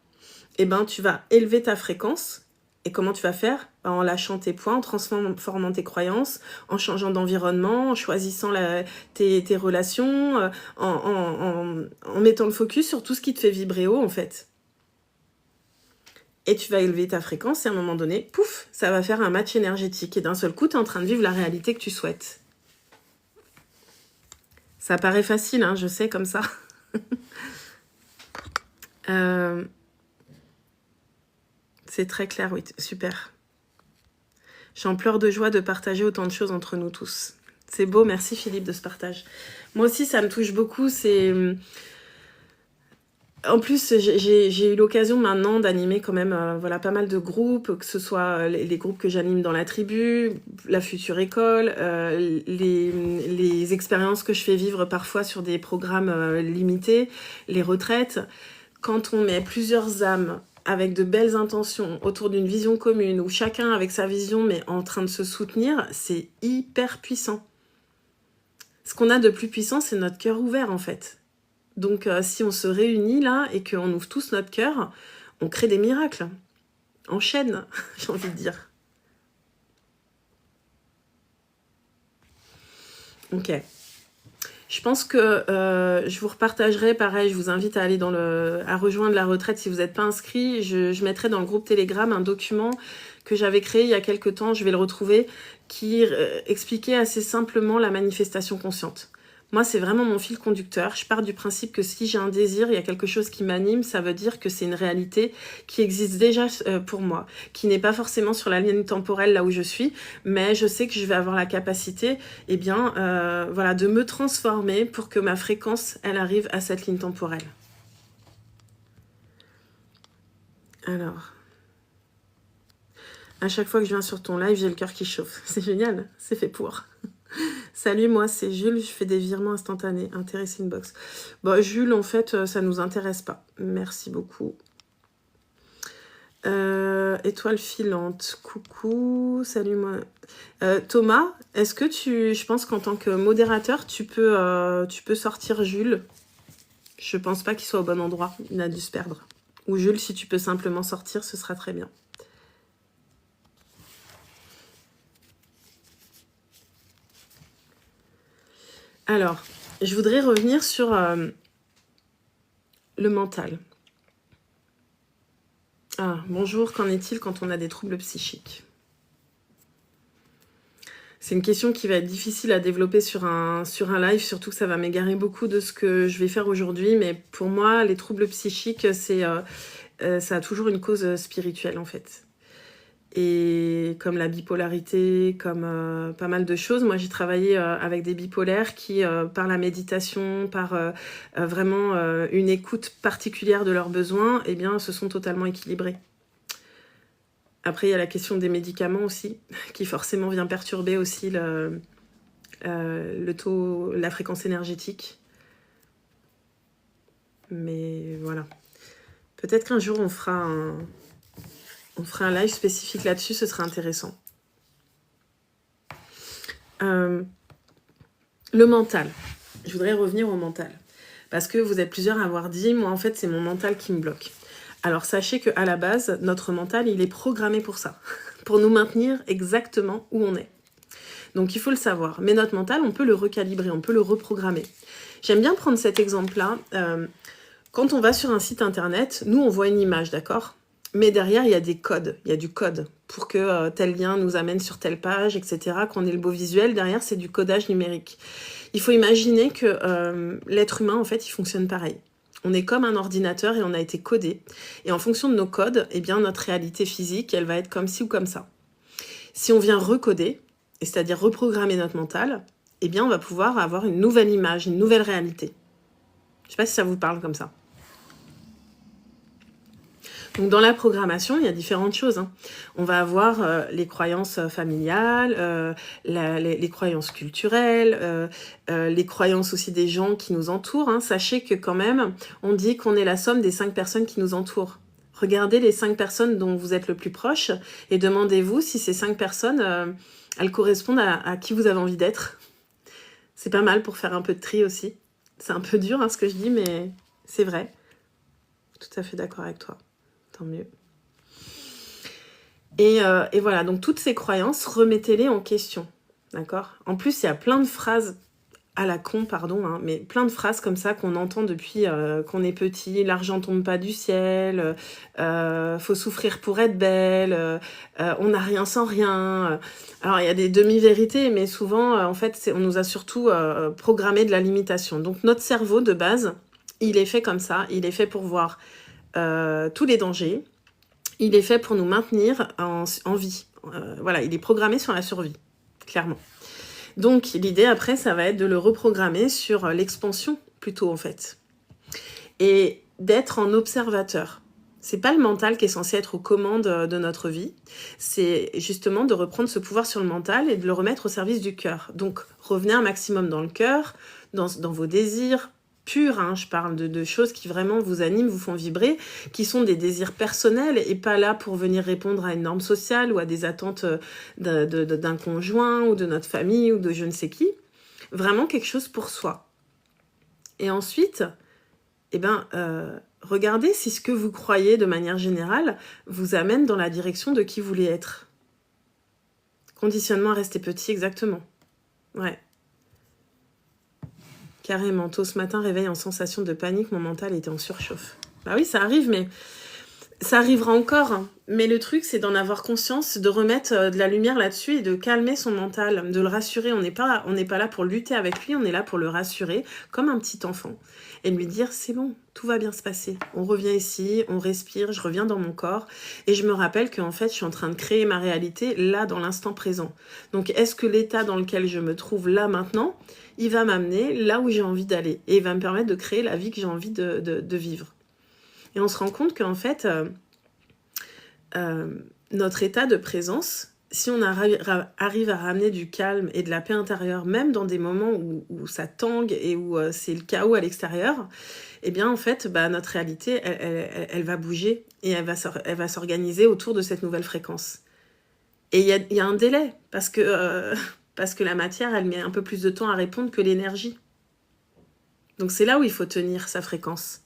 et ben tu vas élever ta fréquence. Et comment tu vas faire? En lâchant tes points, en transformant tes croyances, en changeant d'environnement, en choisissant tes relations, en mettant le focus sur tout ce qui te fait vibrer haut, en fait. Et tu vas élever ta fréquence et à un moment donné, pouf, ça va faire un match énergétique. Et d'un seul coup, tu es en train de vivre la réalité que tu souhaites. Ça paraît facile, hein, je sais, comme ça. C'est très clair, oui, super. J'en pleure de joie de partager autant de choses entre nous tous. C'est beau, merci Philippe de ce partage. Moi aussi, ça me touche beaucoup, c'est... En plus, j'ai eu l'occasion maintenant d'animer quand même voilà, pas mal de groupes, que ce soit les groupes que j'anime dans la tribu, la future école, les expériences que je fais vivre parfois sur des programmes limités, les retraites. Quand on met plusieurs âmes avec de belles intentions autour d'une vision commune, où chacun avec sa vision mais en train de se soutenir, c'est hyper puissant. Ce qu'on a de plus puissant, c'est notre cœur ouvert en fait. Donc si on se réunit là et qu'on ouvre tous notre cœur, on crée des miracles. En chaîne, j'ai envie de dire. Ok. Je pense que je vous repartagerai, pareil, je vous invite à aller à rejoindre la retraite si vous n'êtes pas inscrit. Je mettrai dans le groupe Telegram un document que j'avais créé il y a quelques temps, je vais le retrouver, qui expliquait assez simplement la manifestation consciente. Moi, c'est vraiment mon fil conducteur. Je pars du principe que si j'ai un désir, il y a quelque chose qui m'anime, ça veut dire que c'est une réalité qui existe déjà pour moi, qui n'est pas forcément sur la ligne temporelle là où je suis, mais je sais que je vais avoir la capacité voilà, de me transformer pour que ma fréquence, elle arrive à cette ligne temporelle. Alors, à chaque fois que je viens sur ton live, j'ai le cœur qui chauffe. C'est génial, c'est fait pour. Salut, moi c'est Jules, je fais des virements instantanés. Intéressé inbox. Bon, Jules, en fait, ça nous intéresse pas. Merci beaucoup. Étoile filante, coucou, salut moi. Thomas, est-ce que je pense qu'en tant que modérateur, tu peux sortir Jules? Je pense pas qu'il soit au bon endroit, il a dû se perdre. Ou Jules, si tu peux simplement sortir, ce sera très bien. Alors, je voudrais revenir sur le mental. Ah, bonjour, qu'en est-il quand on a des troubles psychiques? C'est une question qui va être difficile à développer sur un live, surtout que ça va m'égarer beaucoup de ce que je vais faire aujourd'hui. Mais pour moi, les troubles psychiques, ça a toujours une cause spirituelle en fait. Et comme la bipolarité, comme pas mal de choses. Moi, j'ai travaillé avec des bipolaires qui, par la méditation, par vraiment une écoute particulière de leurs besoins, eh bien, se sont totalement équilibrés. Après, il y a la question des médicaments aussi, qui forcément vient perturber aussi le taux, la fréquence énergétique. Mais voilà. Peut-être qu'un jour, on fera un live spécifique là-dessus, ce serait intéressant. Le mental. Je voudrais revenir au mental. Parce que vous êtes plusieurs à avoir dit, moi en fait c'est mon mental qui me bloque. Alors sachez qu'à la base, notre mental, il est programmé pour ça. Pour nous maintenir exactement où on est. Donc il faut le savoir. Mais notre mental, on peut le recalibrer, on peut le reprogrammer. J'aime bien prendre cet exemple-là. Quand on va sur un site internet, nous on voit une image, d'accord ? Mais derrière, il y a des codes, il y a du code pour que tel lien nous amène sur telle page, etc. Qu'on ait le beau visuel, derrière, c'est du codage numérique. Il faut imaginer que l'être humain, en fait, il fonctionne pareil. On est comme un ordinateur et on a été codé. Et en fonction de nos codes, eh bien, notre réalité physique, elle va être comme ci ou comme ça. Si on vient recoder, c'est-à-dire reprogrammer notre mental, eh bien, on va pouvoir avoir une nouvelle image, une nouvelle réalité. Je ne sais pas si ça vous parle comme ça. Donc dans la programmation, il y a différentes choses. On va avoir les croyances familiales, les croyances culturelles, les croyances aussi des gens qui nous entourent. Sachez que quand même, on dit qu'on est la somme des 5 personnes qui nous entourent. Regardez les 5 personnes dont vous êtes le plus proche et demandez-vous si ces 5 personnes, elles correspondent à qui vous avez envie d'être. C'est pas mal pour faire un peu de tri aussi. C'est un peu dur ce que je dis, mais c'est vrai. Je suis tout à fait d'accord avec toi. Tant mieux. Et voilà, donc toutes ces croyances, remettez-les en question, d'accord? En plus, il y a plein de phrases à la con, pardon, mais plein de phrases comme ça qu'on entend depuis qu'on est petit. L'argent tombe pas du ciel, faut souffrir pour être belle, on n'a rien sans rien. Alors, il y a des demi-vérités, mais souvent, en fait, on nous a surtout programmé de la limitation. Donc, notre cerveau, de base, il est fait comme ça, il est fait pour voir tous les dangers. Il est fait pour nous maintenir en vie. Voilà, il est programmé sur la survie, clairement. Donc, l'idée, après, ça va être de le reprogrammer sur l'expansion, plutôt, en fait. Et d'être en observateur. C'est pas le mental qui est censé être aux commandes de notre vie. C'est justement de reprendre ce pouvoir sur le mental et de le remettre au service du cœur. Donc, revenez un maximum dans le cœur, dans vos désirs, purs, je parle de choses qui vraiment vous animent, vous font vibrer, qui sont des désirs personnels et pas là pour venir répondre à une norme sociale ou à des attentes d'un conjoint ou de notre famille ou de je ne sais qui. Vraiment quelque chose pour soi. Et ensuite, regardez si ce que vous croyez de manière générale vous amène dans la direction de qui vous voulez être. Conditionnement à rester petit, exactement. Ouais. Carrément, tôt ce matin, réveil en sensation de panique, mon mental était en surchauffe. Bah oui, ça arrive, mais ça arrivera encore. Mais le truc, c'est d'en avoir conscience, de remettre de la lumière là-dessus et de calmer son mental, de le rassurer. On n'est pas là pour lutter avec lui, on est là pour le rassurer, comme un petit enfant. Et lui dire, c'est bon, tout va bien se passer. On revient ici, on respire, je reviens dans mon corps. Et je me rappelle qu'en fait, je suis en train de créer ma réalité là, dans l'instant présent. Donc, est-ce que l'état dans lequel je me trouve là, maintenant, il va m'amener là où j'ai envie d'aller. Et il va me permettre de créer la vie que j'ai envie de vivre. Et on se rend compte qu'en fait, notre état de présence, si on arrive à ramener du calme et de la paix intérieure, même dans des moments où ça tangue et où c'est le chaos à l'extérieur, eh bien en fait, notre réalité, elle va bouger et elle va s'organiser autour de cette nouvelle fréquence. Et il y a un délai, parce que la matière, elle met un peu plus de temps à répondre que l'énergie. Donc c'est là où il faut tenir sa fréquence.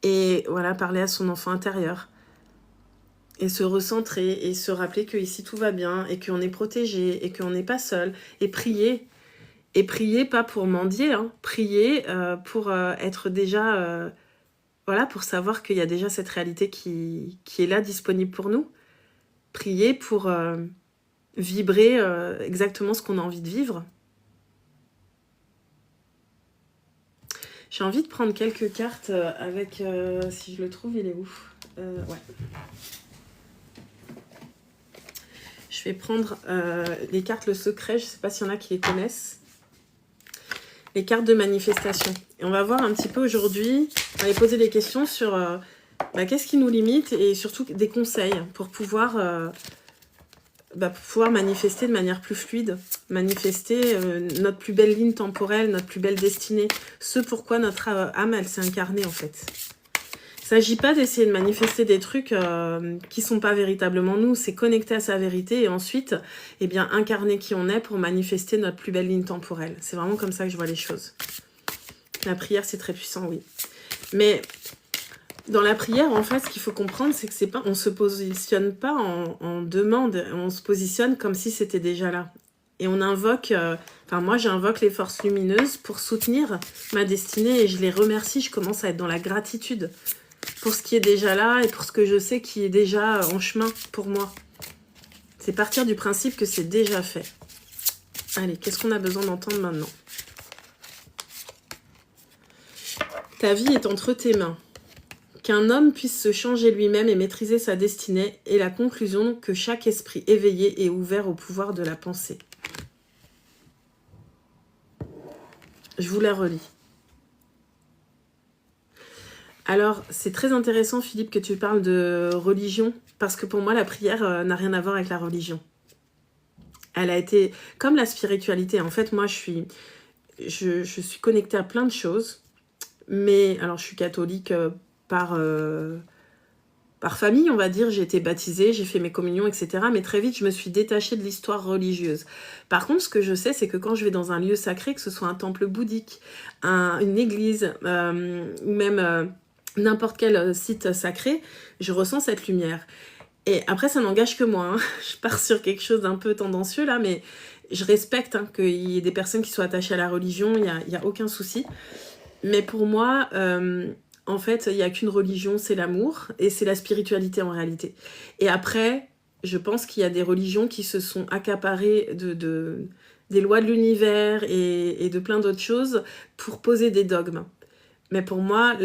Et voilà, parler à son enfant intérieur. Et se recentrer et se rappeler qu'ici tout va bien et qu'on est protégé et qu'on n'est pas seul. Et prier. Et prier pas pour mendier, prier pour être déjà... pour savoir qu'il y a déjà cette réalité qui est là, disponible pour nous. Prier pour vibrer exactement ce qu'on a envie de vivre. J'ai envie de prendre quelques cartes avec... si je le trouve, il est où ouais. Je vais prendre les cartes Le Secret. Je ne sais pas s'il y en a qui les connaissent. Les cartes de manifestation. Et on va voir un petit peu aujourd'hui, on va aller poser des questions sur qu'est-ce qui nous limite et surtout des conseils pour pouvoir manifester de manière plus fluide, manifester notre plus belle ligne temporelle, notre plus belle destinée, ce pourquoi notre âme, elle s'est incarnée en fait. Il ne s'agit pas d'essayer de manifester des trucs qui ne sont pas véritablement nous, c'est connecter à sa vérité et ensuite incarner qui on est pour manifester notre plus belle ligne temporelle. C'est vraiment comme ça que je vois les choses. La prière, c'est très puissant, oui. Mais dans la prière, en fait, ce qu'il faut comprendre, c'est que on ne se positionne pas en demande, on se positionne comme si c'était déjà là. Et on invoque, moi j'invoque les forces lumineuses pour soutenir ma destinée et je les remercie, je commence à être dans la gratitude. pour ce qui est déjà là et pour ce que je sais qui est déjà en chemin pour moi. C'est partir du principe que c'est déjà fait. Allez, qu'est-ce qu'on a besoin d'entendre maintenant? Ta vie est entre tes mains. Qu'un homme puisse se changer lui-même et maîtriser sa destinée est la conclusion que chaque esprit éveillé est ouvert au pouvoir de la pensée. Je vous la relis. Alors, c'est très intéressant, Philippe, que tu parles de religion, parce que pour moi, la prière n'a rien à voir avec la religion. Elle a été comme la spiritualité. En fait, moi, je suis connectée à plein de choses, mais alors je suis catholique par famille, on va dire. J'ai été baptisée, j'ai fait mes communions, etc. Mais très vite, je me suis détachée de l'histoire religieuse. Par contre, ce que je sais, c'est que quand je vais dans un lieu sacré, que ce soit un temple bouddhique, une église, ou même n'importe quel site sacré, je ressens cette lumière. Et après, ça n'engage que moi. Hein. Je pars sur quelque chose d'un peu tendancieux là, mais je respecte qu'il y ait des personnes qui soient attachées à la religion, il y a aucun souci. Mais pour moi, en fait, il n'y a qu'une religion, c'est l'amour, et c'est la spiritualité en réalité. Et après, je pense qu'il y a des religions qui se sont accaparées des lois de l'univers et de plein d'autres choses pour poser des dogmes. Mais pour moi,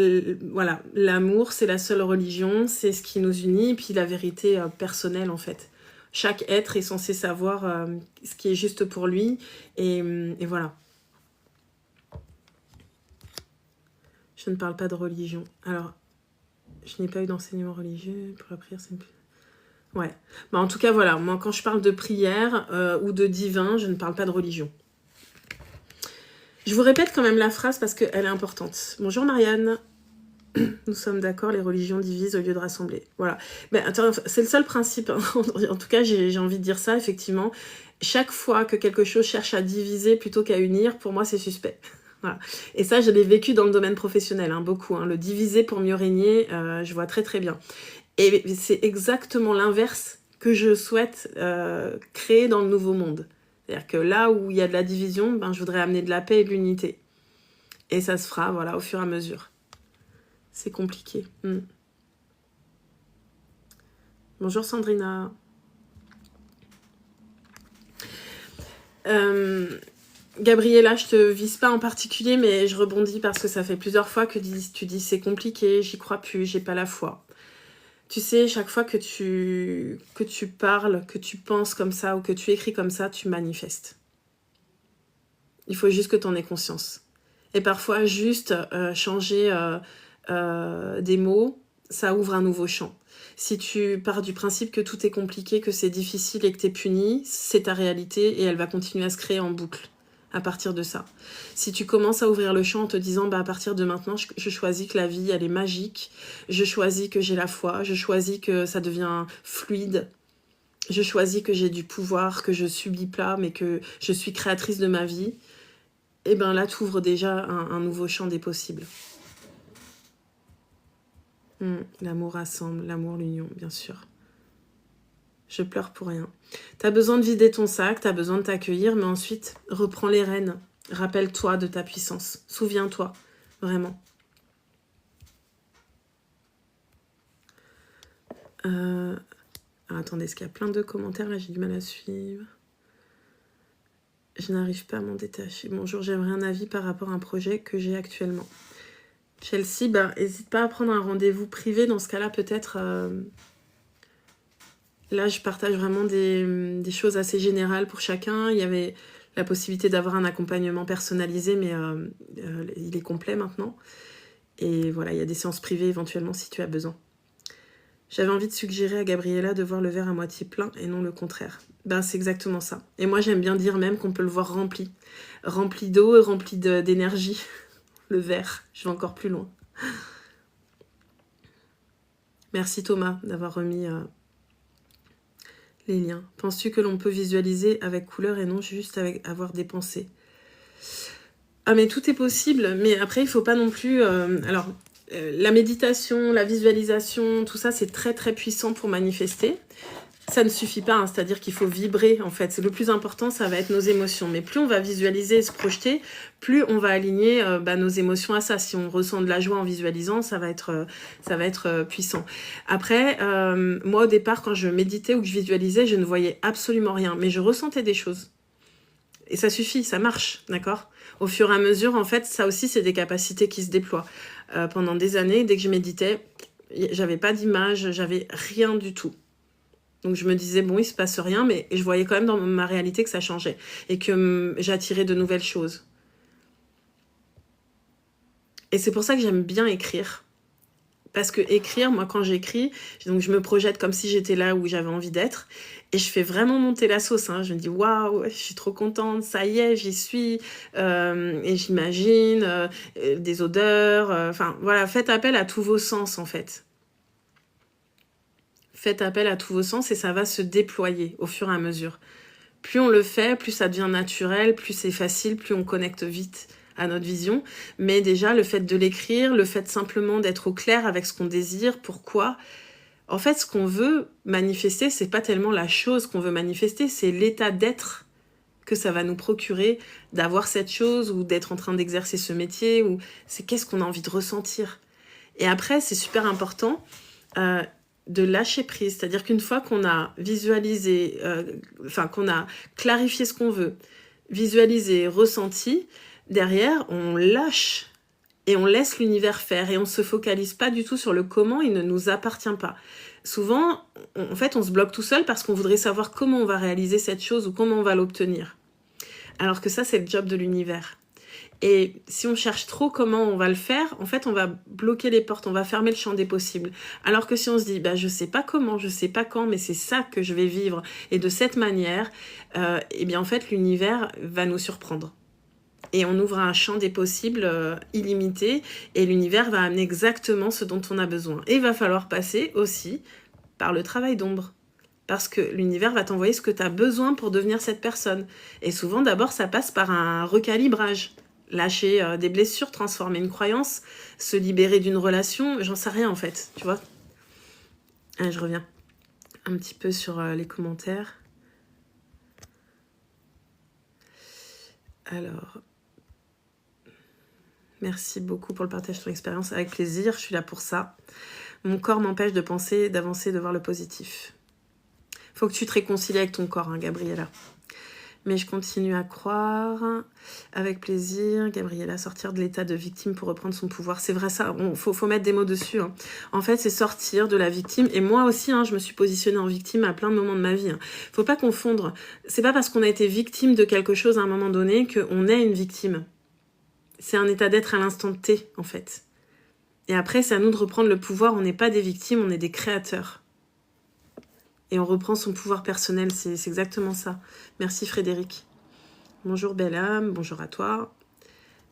voilà, l'amour, c'est la seule religion, c'est ce qui nous unit, et puis la vérité personnelle, en fait. Chaque être est censé savoir ce qui est juste pour lui, et voilà. Je ne parle pas de religion. Alors, je n'ai pas eu d'enseignement religieux pour la prière, c'est une... Ouais. Bah, en tout cas, voilà, moi, quand je parle de prière ou de divin, je ne parle pas de religion. Je vous répète quand même la phrase parce qu'elle est importante. Bonjour Marianne. Nous sommes d'accord, les religions divisent au lieu de rassembler. Voilà. Ben, attends, c'est le seul principe. Hein. En tout cas, j'ai envie de dire ça, effectivement. Chaque fois que quelque chose cherche à diviser plutôt qu'à unir, pour moi, c'est suspect. Voilà. Et ça, je l'ai vécu dans le domaine professionnel, hein, beaucoup. Hein. Le diviser pour mieux régner, je vois très très bien. Et c'est exactement l'inverse que je souhaite créer dans le nouveau monde. C'est-à-dire que là où il y a de la division, ben, je voudrais amener de la paix et de l'unité. Et ça se fera, voilà, au fur et à mesure. C'est compliqué. Bonjour Sandrina. Gabriella, je te vise pas en particulier, mais je rebondis parce que ça fait plusieurs fois que tu dis c'est compliqué, j'y crois plus, j'ai pas la foi. Tu sais, chaque fois que tu parles, que tu penses comme ça ou que tu écris comme ça, tu manifestes. Il faut juste que tu en aies conscience. Et parfois, juste changer des mots, ça ouvre un nouveau champ. Si tu pars du principe que tout est compliqué, que c'est difficile et que tu es puni, c'est ta réalité et elle va continuer à se créer en boucle à partir de ça. Si tu commences à ouvrir le champ en te disant bah, à partir de maintenant, je choisis que la vie, elle est magique, je choisis que j'ai la foi, je choisis que ça devient fluide, je choisis que j'ai du pouvoir, que je subis pas, mais que je suis créatrice de ma vie, et bien là, tu ouvres déjà un nouveau champ des possibles. L'amour rassemble, l'amour, l'union, bien sûr. Je pleure pour rien. T'as besoin de vider ton sac, t'as besoin de t'accueillir, mais ensuite, reprends les rênes. Rappelle-toi de ta puissance. Souviens-toi, vraiment. Attendez, est-ce qu'il y a plein de commentaires? Là, j'ai du mal à suivre. Je n'arrive pas à m'en détacher. Bonjour, j'aimerais un avis par rapport à un projet que j'ai actuellement. Chelsea, n'hésite pas à prendre un rendez-vous privé. Dans ce cas-là, peut-être... Là, je partage vraiment des choses assez générales pour chacun. Il y avait la possibilité d'avoir un accompagnement personnalisé, mais il est complet maintenant. Et voilà, il y a des séances privées éventuellement si tu as besoin. J'avais envie de suggérer à Gabriella de voir le verre à moitié plein et non le contraire. C'est exactement ça. Et moi, j'aime bien dire même qu'on peut le voir rempli. Rempli d'eau et rempli d'énergie. Le verre, je vais encore plus loin. Merci Thomas d'avoir remis... les liens. Penses-tu que l'on peut visualiser avec couleur et non juste avec avoir des pensées? Ah mais tout est possible, mais après il faut pas non plus... la méditation, la visualisation, tout ça c'est très très puissant pour manifester. ça ne suffit pas, hein, c'est-à-dire qu'il faut vibrer en fait. C'est le plus important, ça va être nos émotions. Mais plus on va visualiser et se projeter, plus on va aligner nos émotions à ça. Si on ressent de la joie en visualisant, ça va être puissant. Après, moi au départ, quand je méditais ou que je visualisais, je ne voyais absolument rien, mais je ressentais des choses. Et ça suffit, ça marche, d'accord? Au fur et à mesure, en fait, ça aussi, c'est des capacités qui se déploient. Pendant des années, dès que je méditais, j'avais pas d'image, j'avais rien du tout. Donc je me disais, bon, il se passe rien, mais je voyais quand même dans ma réalité que ça changeait et que j'attirais de nouvelles choses. Et c'est pour ça que j'aime bien écrire. Parce que écrire, moi, quand j'écris, donc je me projette comme si j'étais là où j'avais envie d'être. Et je fais vraiment monter la sauce. Hein. Je me dis, waouh, je suis trop contente, ça y est, j'y suis. Et j'imagine des odeurs. Enfin, voilà, faites appel à tous vos sens, en fait. Faites appel à tous vos sens et ça va se déployer au fur et à mesure. Plus on le fait, plus ça devient naturel, plus c'est facile, plus on connecte vite à notre vision. Mais déjà, le fait de l'écrire, le fait simplement d'être au clair avec ce qu'on désire, pourquoi. En fait, ce qu'on veut manifester, c'est pas tellement la chose qu'on veut manifester, c'est l'état d'être que ça va nous procurer d'avoir cette chose ou d'être en train d'exercer ce métier, ou c'est qu'est-ce qu'on a envie de ressentir. Et après, c'est super important de lâcher prise, c'est-à-dire qu'une fois qu'on a visualisé, qu'on a clarifié ce qu'on veut, visualisé, ressenti, derrière, on lâche et on laisse l'univers faire et on ne se focalise pas du tout sur le comment, il ne nous appartient pas. Souvent, en fait, on se bloque tout seul parce qu'on voudrait savoir comment on va réaliser cette chose ou comment on va l'obtenir. Alors que ça, c'est le job de l'univers. Et si on cherche trop comment on va le faire, en fait, on va bloquer les portes, on va fermer le champ des possibles. Alors que si on se dit, je sais pas comment, je sais pas quand, mais c'est ça que je vais vivre, et de cette manière, eh bien, en fait, l'univers va nous surprendre. Et on ouvre un champ des possibles illimité, et l'univers va amener exactement ce dont on a besoin. Et il va falloir passer aussi par le travail d'ombre. Parce que l'univers va t'envoyer ce que tu as besoin pour devenir cette personne. Et souvent, d'abord, ça passe par un recalibrage. Lâcher des blessures, transformer une croyance, se libérer d'une relation, j'en sais rien en fait, tu vois. Allez, je reviens un petit peu sur les commentaires. Alors, merci beaucoup pour le partage de ton expérience, avec plaisir, je suis là pour ça. Mon corps m'empêche de penser, d'avancer, de voir le positif. Faut que tu te réconcilies avec ton corps, hein, Gabriella. Mais je continue à croire, avec plaisir, Gabriella, sortir de l'état de victime pour reprendre son pouvoir. C'est vrai ça, faut mettre des mots dessus. Hein. En fait, c'est sortir de la victime. Et moi aussi, je me suis positionnée en victime à plein de moments de ma vie. Hein. Faut pas confondre. C'est pas parce qu'on a été victime de quelque chose à un moment donné qu'on est une victime. C'est un état d'être à l'instant T, en fait. Et après, c'est à nous de reprendre le pouvoir. On n'est pas des victimes, on est des créateurs. Et on reprend son pouvoir personnel, c'est exactement ça. Merci Frédéric. Bonjour belle âme, bonjour à toi.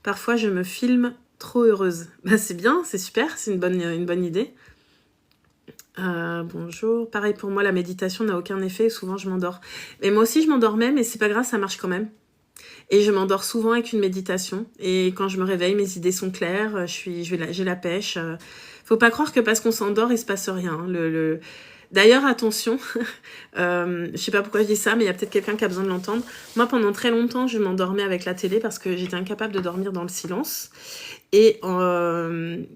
Parfois je me filme trop heureuse. C'est bien, c'est super, c'est une bonne idée. Bonjour. Pareil pour moi, la méditation n'a aucun effet et souvent je m'endors. Mais moi aussi je m'endormais, mais c'est pas grave, ça marche quand même. Et je m'endors souvent avec une méditation. Et quand je me réveille, mes idées sont claires, j'ai la pêche. Faut pas croire que parce qu'on s'endort, il se passe rien. Hein. D'ailleurs, attention, je sais pas pourquoi je dis ça, mais il y a peut-être quelqu'un qui a besoin de l'entendre. Moi, pendant très longtemps, je m'endormais avec la télé parce que j'étais incapable de dormir dans le silence. Et on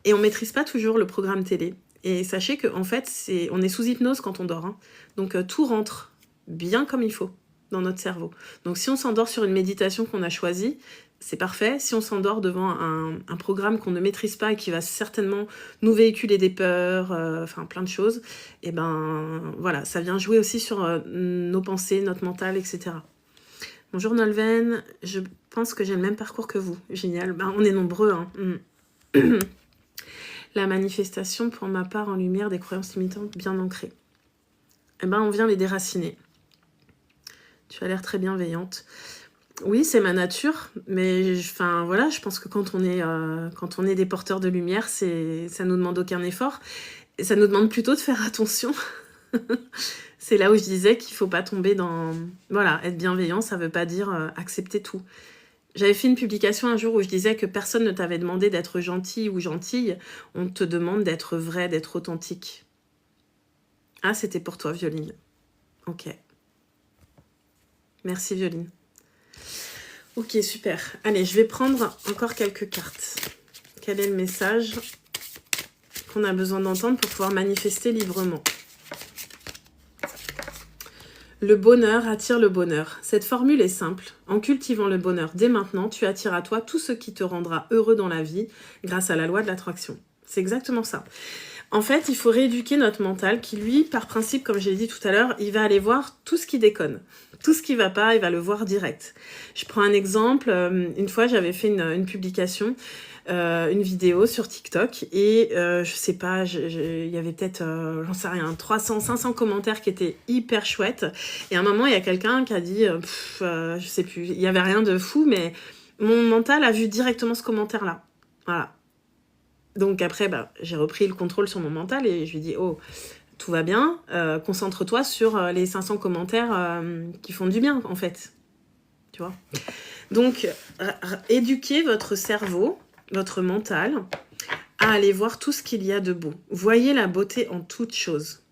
maîtrise pas toujours le programme télé. Et sachez qu'en fait, on est sous hypnose quand on dort. Hein. Donc, tout rentre bien comme il faut dans notre cerveau. Donc, si on s'endort sur une méditation qu'on a choisie, c'est parfait. Si on s'endort devant un programme qu'on ne maîtrise pas et qui va certainement nous véhiculer des peurs, plein de choses, et voilà, ça vient jouer aussi sur nos pensées, notre mental, etc. Bonjour Nolven, je pense que j'ai le même parcours que vous. Génial, on est nombreux. Hein. La manifestation, pour ma part, en lumière, des croyances limitantes bien ancrées. On vient les déraciner. Tu as l'air très bienveillante. Oui, c'est ma nature, mais je pense que quand on est des porteurs de lumière, ça nous demande aucun effort. Et ça nous demande plutôt de faire attention. C'est là où je disais qu'il faut pas tomber dans... Voilà, être bienveillant, ça veut pas dire accepter tout. J'avais fait une publication un jour où je disais que personne ne t'avait demandé d'être gentil ou gentille. On te demande d'être vrai, d'être authentique. Ah, c'était pour toi, Violine. Ok. Merci, Violine. Ok, super. Allez, je vais prendre encore quelques cartes. Quel est le message qu'on a besoin d'entendre pour pouvoir manifester librement? Le bonheur attire le bonheur. Cette formule est simple. En cultivant le bonheur dès maintenant, tu attires à toi tout ce qui te rendra heureux dans la vie grâce à la loi de l'attraction. C'est exactement ça. En fait, il faut rééduquer notre mental qui, lui, par principe, comme je l'ai dit tout à l'heure, il va aller voir tout ce qui déconne. Tout ce qui va pas, il va le voir direct. Je prends un exemple. Une fois, j'avais fait une publication, une vidéo sur TikTok et je sais pas, il y avait peut-être, j'en sais rien, 300, 500 commentaires qui étaient hyper chouettes. Et à un moment, il y a quelqu'un qui a dit, je sais plus, il y avait rien de fou, mais mon mental a vu directement ce commentaire-là. Voilà. Donc après, j'ai repris le contrôle sur mon mental et je lui ai dit, oh, tout va bien, concentre-toi sur les 500 commentaires qui font du bien, en fait. Tu vois? Donc, éduquez votre cerveau, votre mental, à aller voir tout ce qu'il y a de beau. Voyez la beauté en toute chose.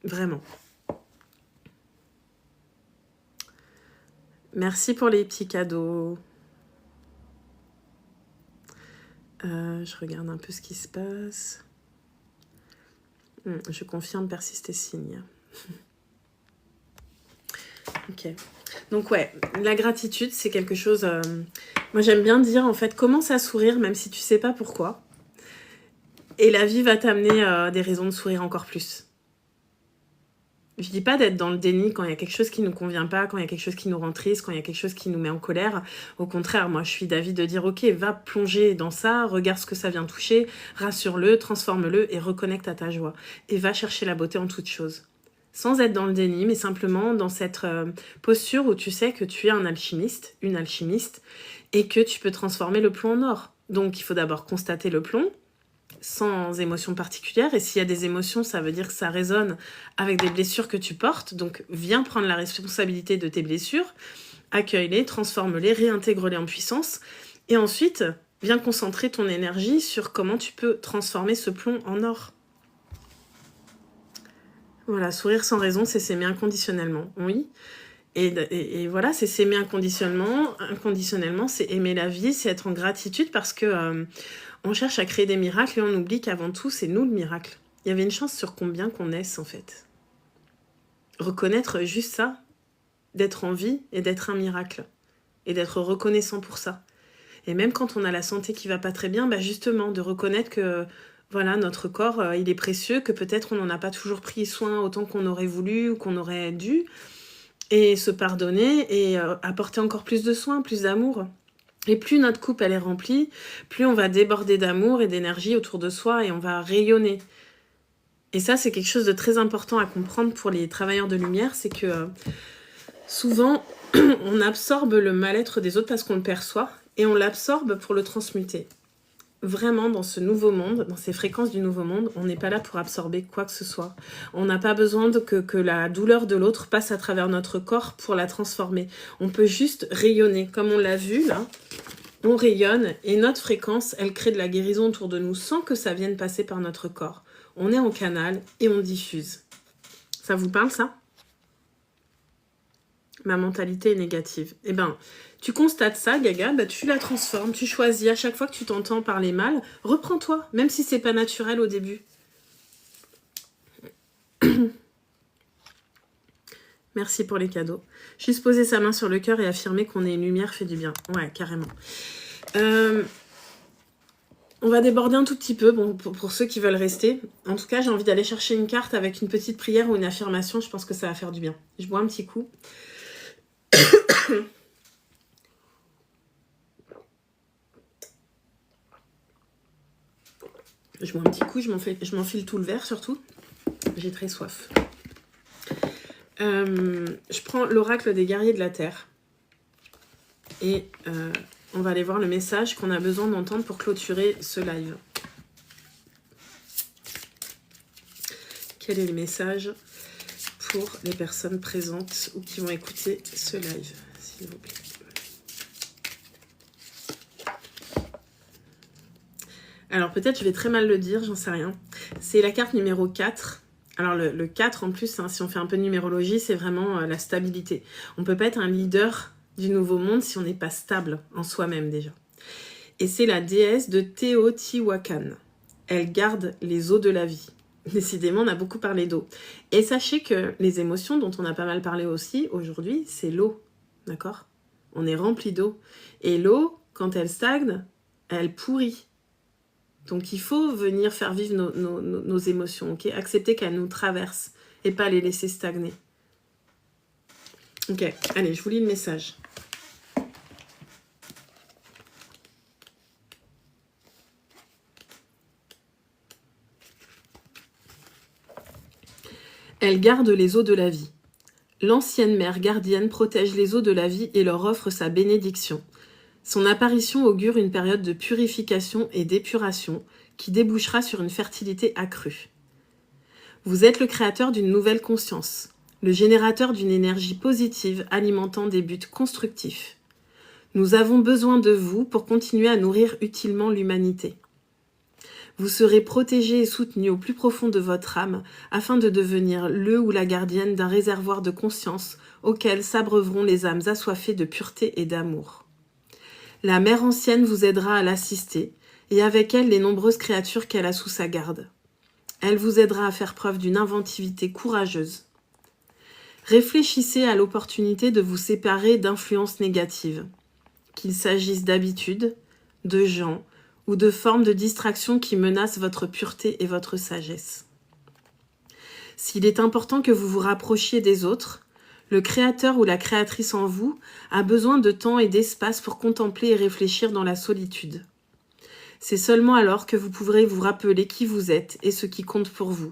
Vraiment. Merci pour les petits cadeaux. Je regarde un peu ce qui se passe. Je confirme, persister signe. Ok. Donc ouais, la gratitude, c'est quelque chose... moi, j'aime bien dire, en fait, commence à sourire, même si tu sais pas pourquoi. Et la vie va t'amener des raisons de sourire encore plus. Je dis pas d'être dans le déni quand il y a quelque chose qui nous convient pas, quand il y a quelque chose qui nous rend triste, quand il y a quelque chose qui nous met en colère. Au contraire, moi, je suis d'avis de dire, ok, va plonger dans ça, regarde ce que ça vient toucher, rassure-le, transforme-le et reconnecte à ta joie. Et va chercher la beauté en toute chose. Sans être dans le déni, mais simplement dans cette posture où tu sais que tu es un alchimiste, une alchimiste, et que tu peux transformer le plomb en or. Donc, il faut d'abord constater le plomb, sans émotion particulière, et s'il y a des émotions, ça veut dire que ça résonne avec des blessures que tu portes, donc viens prendre la responsabilité de tes blessures, accueille-les, transforme-les, réintègre-les en puissance, et ensuite, viens concentrer ton énergie sur comment tu peux transformer ce plomb en or. Voilà, sourire sans raison, c'est s'aimer inconditionnellement, oui. Et voilà, c'est s'aimer inconditionnellement, c'est aimer la vie, c'est être en gratitude parce que on cherche à créer des miracles et on oublie qu'avant tout, c'est nous le miracle. Il y avait une chance sur combien qu'on naisse, en fait. Reconnaître juste ça, d'être en vie et d'être un miracle. Et d'être reconnaissant pour ça. Et même quand on a la santé qui va pas très bien, justement, de reconnaître que voilà, notre corps, il est précieux, que peut-être on n'en a pas toujours pris soin autant qu'on aurait voulu ou qu'on aurait dû. Et se pardonner et apporter encore plus de soins, plus d'amour. Et plus notre coupe elle est remplie, plus on va déborder d'amour et d'énergie autour de soi et on va rayonner. Et ça, c'est quelque chose de très important à comprendre pour les travailleurs de lumière, c'est que souvent, on absorbe le mal-être des autres parce qu'on le perçoit et on l'absorbe pour le transmuter. Vraiment, dans ce nouveau monde, dans ces fréquences du nouveau monde, on n'est pas là pour absorber quoi que ce soit. On n'a pas besoin que la douleur de l'autre passe à travers notre corps pour la transformer. On peut juste rayonner. Comme on l'a vu, là, on rayonne et notre fréquence, elle crée de la guérison autour de nous sans que ça vienne passer par notre corps. On est en canal et on diffuse. Ça vous parle, ça ? Ma mentalité est négative. Eh ben, tu constates ça, Gaga, tu la transformes, tu choisis à chaque fois que tu t'entends parler mal, reprends-toi, même si c'est pas naturel au début. Merci pour les cadeaux. Juste poser sa main sur le cœur et affirmer qu'on est une lumière fait du bien. Ouais, carrément. On va déborder un tout petit peu, bon, pour ceux qui veulent rester. En tout cas, j'ai envie d'aller chercher une carte avec une petite prière ou une affirmation. Je pense que ça va faire du bien. Je bois un petit coup. Je bois un petit coup, je m'enfile tout le verre surtout. J'ai très soif. Je prends l'oracle des guerriers de la Terre. Et on va aller voir le message qu'on a besoin d'entendre pour clôturer ce live. Quel est le message pour les personnes présentes ou qui vont écouter ce live, s'il vous plaît? Alors peut-être je vais très mal le dire, j'en sais rien. C'est la carte numéro 4, Alors le 4 en plus, hein, si on fait un peu de numérologie, c'est vraiment la stabilité. On ne peut pas être un leader du nouveau monde si on n'est pas stable en soi-même déjà. Et c'est la déesse de Teotihuacan. Elle garde les eaux de la vie. Décidément, on a beaucoup parlé d'eau. Et sachez que les émotions dont on a pas mal parlé aussi aujourd'hui, c'est l'eau. D'accord ? On est rempli d'eau. Et l'eau, quand elle stagne, elle pourrit. Donc il faut venir faire vivre nos émotions, ok ? Accepter qu'elles nous traversent et pas les laisser stagner. Ok, allez, je vous lis le message. Elle garde les eaux de la vie. L'ancienne mère gardienne protège les eaux de la vie et leur offre sa bénédiction. Son apparition augure une période de purification et d'épuration qui débouchera sur une fertilité accrue. Vous êtes le créateur d'une nouvelle conscience, le générateur d'une énergie positive alimentant des buts constructifs. Nous avons besoin de vous pour continuer à nourrir utilement l'humanité. Vous serez protégé et soutenu au plus profond de votre âme afin de devenir le ou la gardienne d'un réservoir de conscience auquel s'abreuveront les âmes assoiffées de pureté et d'amour. La mère ancienne vous aidera à l'assister et avec elle les nombreuses créatures qu'elle a sous sa garde. Elle vous aidera à faire preuve d'une inventivité courageuse. Réfléchissez à l'opportunité de vous séparer d'influences négatives, qu'il s'agisse d'habitudes, de gens ou de formes de distraction qui menacent votre pureté et votre sagesse. S'il est important que vous vous rapprochiez des autres, le créateur ou la créatrice en vous a besoin de temps et d'espace pour contempler et réfléchir dans la solitude. C'est seulement alors que vous pourrez vous rappeler qui vous êtes et ce qui compte pour vous,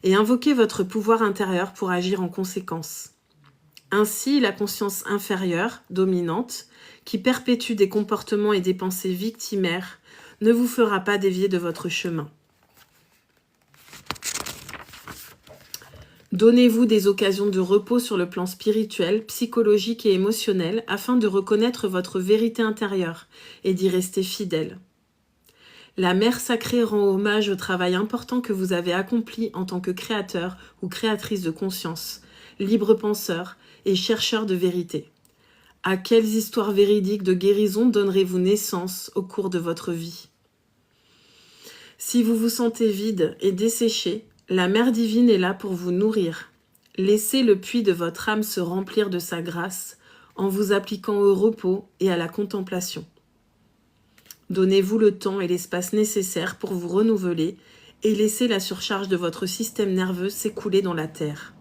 et invoquer votre pouvoir intérieur pour agir en conséquence. Ainsi, la conscience inférieure, dominante, qui perpétue des comportements et des pensées victimaires, ne vous fera pas dévier de votre chemin. Donnez-vous des occasions de repos sur le plan spirituel, psychologique et émotionnel afin de reconnaître votre vérité intérieure et d'y rester fidèle. La Mère sacrée rend hommage au travail important que vous avez accompli en tant que créateur ou créatrice de conscience, libre penseur et chercheur de vérité. À quelles histoires véridiques de guérison donnerez-vous naissance au cours de votre vie ? Si vous vous sentez vide et desséché, la Mère divine est là pour vous nourrir. Laissez le puits de votre âme se remplir de sa grâce en vous appliquant au repos et à la contemplation. Donnez-vous le temps et l'espace nécessaires pour vous renouveler et laissez la surcharge de votre système nerveux s'écouler dans la terre.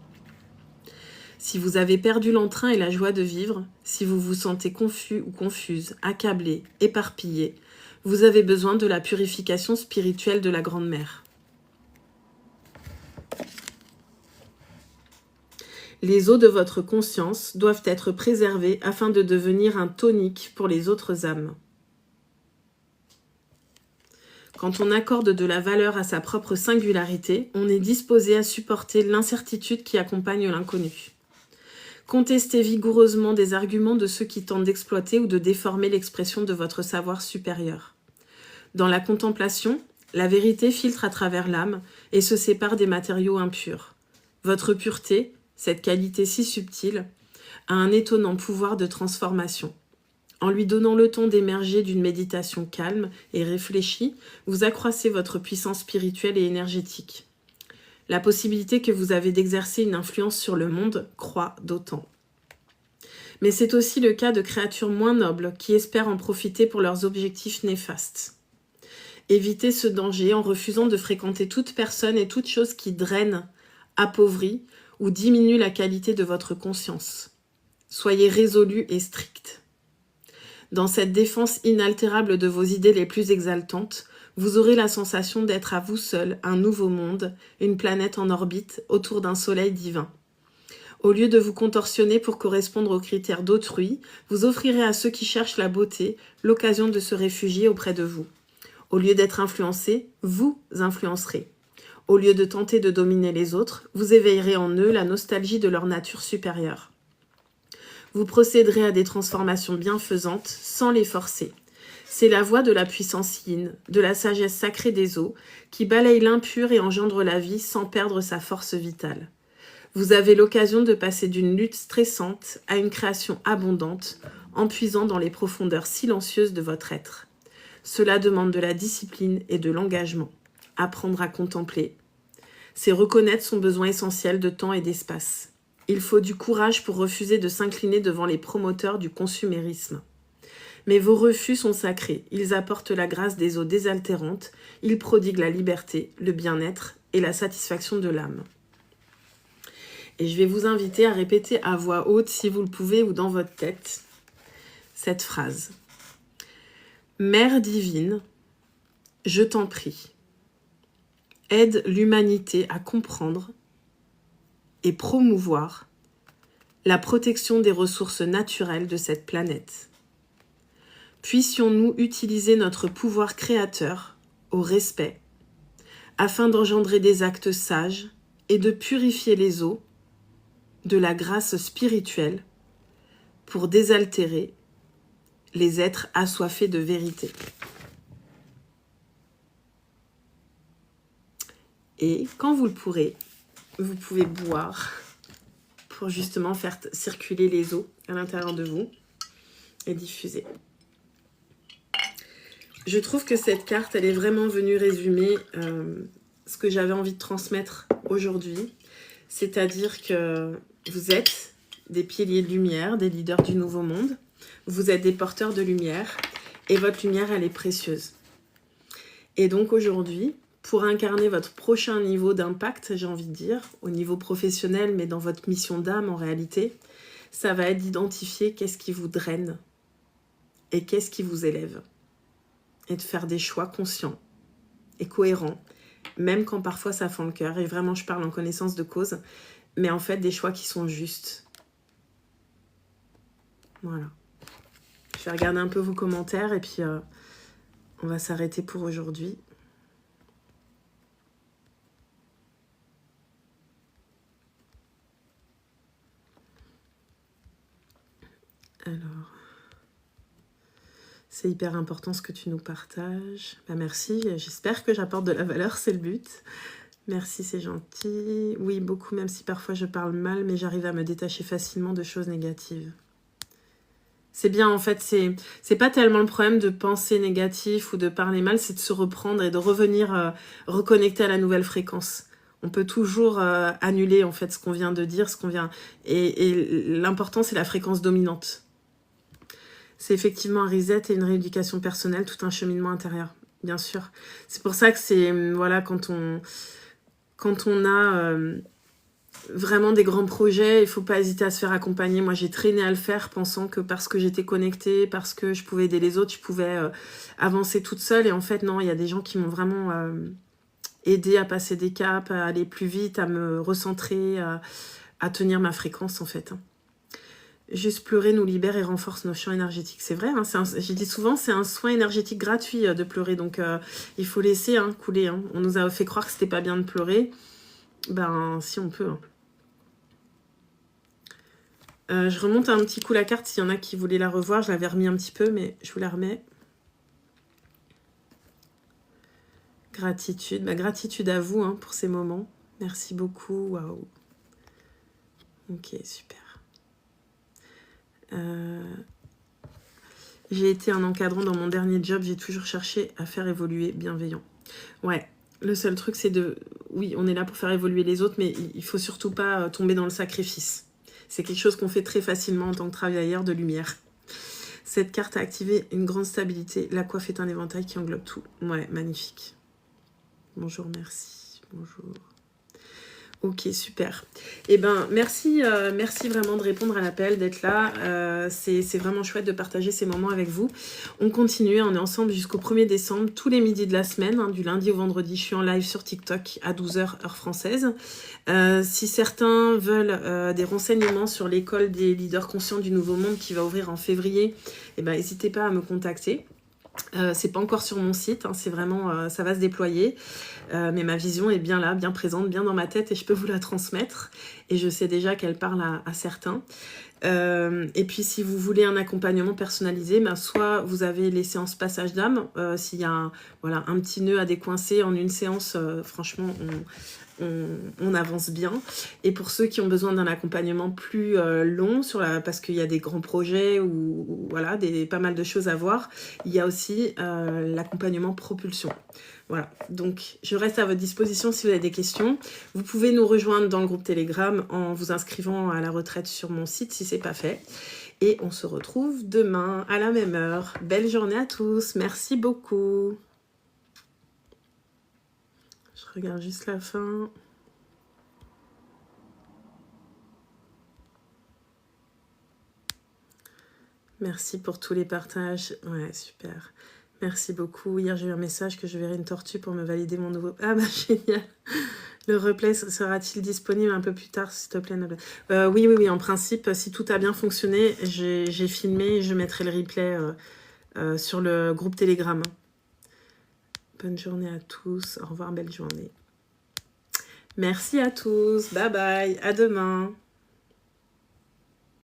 Si vous avez perdu l'entrain et la joie de vivre, si vous vous sentez confus ou confuse, accablé, éparpillé, vous avez besoin de la purification spirituelle de la Grande Mère. Les eaux de votre conscience doivent être préservées afin de devenir un tonique pour les autres âmes. Quand on accorde de la valeur à sa propre singularité, on est disposé à supporter l'incertitude qui accompagne l'inconnu. Contestez vigoureusement des arguments de ceux qui tentent d'exploiter ou de déformer l'expression de votre savoir supérieur. Dans la contemplation, la vérité filtre à travers l'âme et se sépare des matériaux impurs. Votre pureté, cette qualité si subtile, a un étonnant pouvoir de transformation. En lui donnant le temps d'émerger d'une méditation calme et réfléchie, vous accroissez votre puissance spirituelle et énergétique. La possibilité que vous avez d'exercer une influence sur le monde croît d'autant. Mais c'est aussi le cas de créatures moins nobles qui espèrent en profiter pour leurs objectifs néfastes. Évitez ce danger en refusant de fréquenter toute personne et toute chose qui draine, appauvrit ou diminue la qualité de votre conscience. Soyez résolu et strict. Dans cette défense inaltérable de vos idées les plus exaltantes, vous aurez la sensation d'être à vous seul un nouveau monde, une planète en orbite autour d'un soleil divin. Au lieu de vous contorsionner pour correspondre aux critères d'autrui, vous offrirez à ceux qui cherchent la beauté l'occasion de se réfugier auprès de vous. Au lieu d'être influencé, vous influencerez. Au lieu de tenter de dominer les autres, vous éveillerez en eux la nostalgie de leur nature supérieure. Vous procéderez à des transformations bienfaisantes sans les forcer. C'est la voix de la puissance yin, de la sagesse sacrée des eaux, qui balaye l'impur et engendre la vie sans perdre sa force vitale. Vous avez l'occasion de passer d'une lutte stressante à une création abondante, en puisant dans les profondeurs silencieuses de votre être. Cela demande de la discipline et de l'engagement. Apprendre à contempler, c'est reconnaître son besoin essentiel de temps et d'espace. Il faut du courage pour refuser de s'incliner devant les promoteurs du consumérisme. Mais vos refus sont sacrés, ils apportent la grâce des eaux désaltérantes, ils prodiguent la liberté, le bien-être et la satisfaction de l'âme. Et je vais vous inviter à répéter à voix haute, si vous le pouvez, ou dans votre tête, cette phrase. Mère divine, je t'en prie, aide l'humanité à comprendre et promouvoir la protection des ressources naturelles de cette planète. Puissions-nous utiliser notre pouvoir créateur au respect afin d'engendrer des actes sages et de purifier les eaux de la grâce spirituelle pour désaltérer les êtres assoiffés de vérité. Et quand vous le pourrez, vous pouvez boire pour justement faire circuler les eaux à l'intérieur de vous et diffuser. Je trouve que cette carte, elle est vraiment venue résumer ce que j'avais envie de transmettre aujourd'hui. C'est-à-dire que vous êtes des piliers de lumière, des leaders du nouveau monde. Vous êtes des porteurs de lumière et votre lumière, elle est précieuse. Et donc aujourd'hui, pour incarner votre prochain niveau d'impact, j'ai envie de dire, au niveau professionnel, mais dans votre mission d'âme en réalité, ça va être d'identifier qu'est-ce qui vous draine et qu'est-ce qui vous élève. Et de faire des choix conscients et cohérents, même quand parfois ça fend le cœur. Et vraiment, je parle en connaissance de cause, mais en fait, des choix qui sont justes. Voilà. Je vais regarder un peu vos commentaires et puis on va s'arrêter pour aujourd'hui. Alors, c'est hyper important ce que tu nous partages. Bah merci, j'espère que j'apporte de la valeur, c'est le but. Merci, c'est gentil. Oui, beaucoup, même si parfois je parle mal, mais j'arrive à me détacher facilement de choses négatives. C'est bien, en fait, c'est pas tellement le problème de penser négatif ou de parler mal, c'est de se reprendre et de revenir reconnecter à la nouvelle fréquence. On peut toujours annuler, en fait, ce qu'on vient de dire, ce qu'on vient... Et l'important, c'est la fréquence dominante. C'est effectivement un reset et une rééducation personnelle, tout un cheminement intérieur, bien sûr. C'est pour ça que c'est, voilà, quand on a vraiment des grands projets, il ne faut pas hésiter à se faire accompagner. Moi, j'ai traîné à le faire, pensant que parce que j'étais connectée, parce que je pouvais aider les autres, je pouvais avancer toute seule. Et en fait, non, il y a des gens qui m'ont vraiment aidé à passer des caps, à aller plus vite, à me recentrer, à tenir ma fréquence, en fait. Juste pleurer nous libère et renforce nos champs énergétiques. C'est vrai, hein, je dis souvent, c'est un soin énergétique gratuit de pleurer. Donc, il faut laisser couler. Hein. On nous a fait croire que c'était pas bien de pleurer. Ben, si on peut. Hein. Je remonte un petit coup la carte s'il y en a qui voulaient la revoir. Je l'avais remis un petit peu, mais je vous la remets. Gratitude. Bah, gratitude à vous pour ces moments. Merci beaucoup. Waouh. Ok, super. J'ai été un encadrant dans mon dernier job, j'ai toujours cherché à faire évoluer bienveillant. Ouais, le seul truc c'est de... Oui, on est là pour faire évoluer les autres, mais il faut surtout pas tomber dans le sacrifice. C'est quelque chose qu'on fait très facilement en tant que travailleur de lumière. Cette carte a activé une grande stabilité. La coiffe est un éventail qui englobe tout. Ouais, magnifique. Bonjour, merci. Bonjour. Ok, super. Eh ben, merci vraiment de répondre à l'appel, d'être là. C'est vraiment chouette de partager ces moments avec vous. On continue, on est ensemble jusqu'au 1er décembre, tous les midis de la semaine, du lundi au vendredi. Je suis en live sur TikTok à 12h, heure française. Si certains veulent des renseignements sur l'école des leaders conscients du Nouveau Monde qui va ouvrir en février, eh ben, n'hésitez pas à me contacter. C'est pas encore sur mon site, c'est vraiment, ça va se déployer, mais ma vision est bien là, bien présente, bien dans ma tête et je peux vous la transmettre et je sais déjà qu'elle parle à certains. Et puis si vous voulez un accompagnement personnalisé, ben, soit vous avez les séances passage d'âme, s'il y a voilà, un petit nœud à décoincer en une séance, franchement on avance bien. Et pour ceux qui ont besoin d'un accompagnement plus long, parce qu'il y a des grands projets ou voilà, pas mal de choses à voir, il y a aussi l'accompagnement propulsion. Voilà, donc je reste à votre disposition si vous avez des questions. Vous pouvez nous rejoindre dans le groupe Telegram en vous inscrivant à la retraite sur mon site si ce n'est pas fait. Et on se retrouve demain à la même heure. Belle journée à tous, merci beaucoup. Je regarde juste la fin. Merci pour tous les partages. Ouais, super. Merci beaucoup. Hier, j'ai eu un message que je verrai une tortue pour me valider mon nouveau... Ah bah, génial. Le replay sera-t-il disponible un peu plus tard, s'il te plaît? Oui. En principe, si tout a bien fonctionné, j'ai filmé et je mettrai le replay sur le groupe Telegram. Bonne journée à tous. Au revoir, belle journée. Merci à tous. Bye bye. À demain.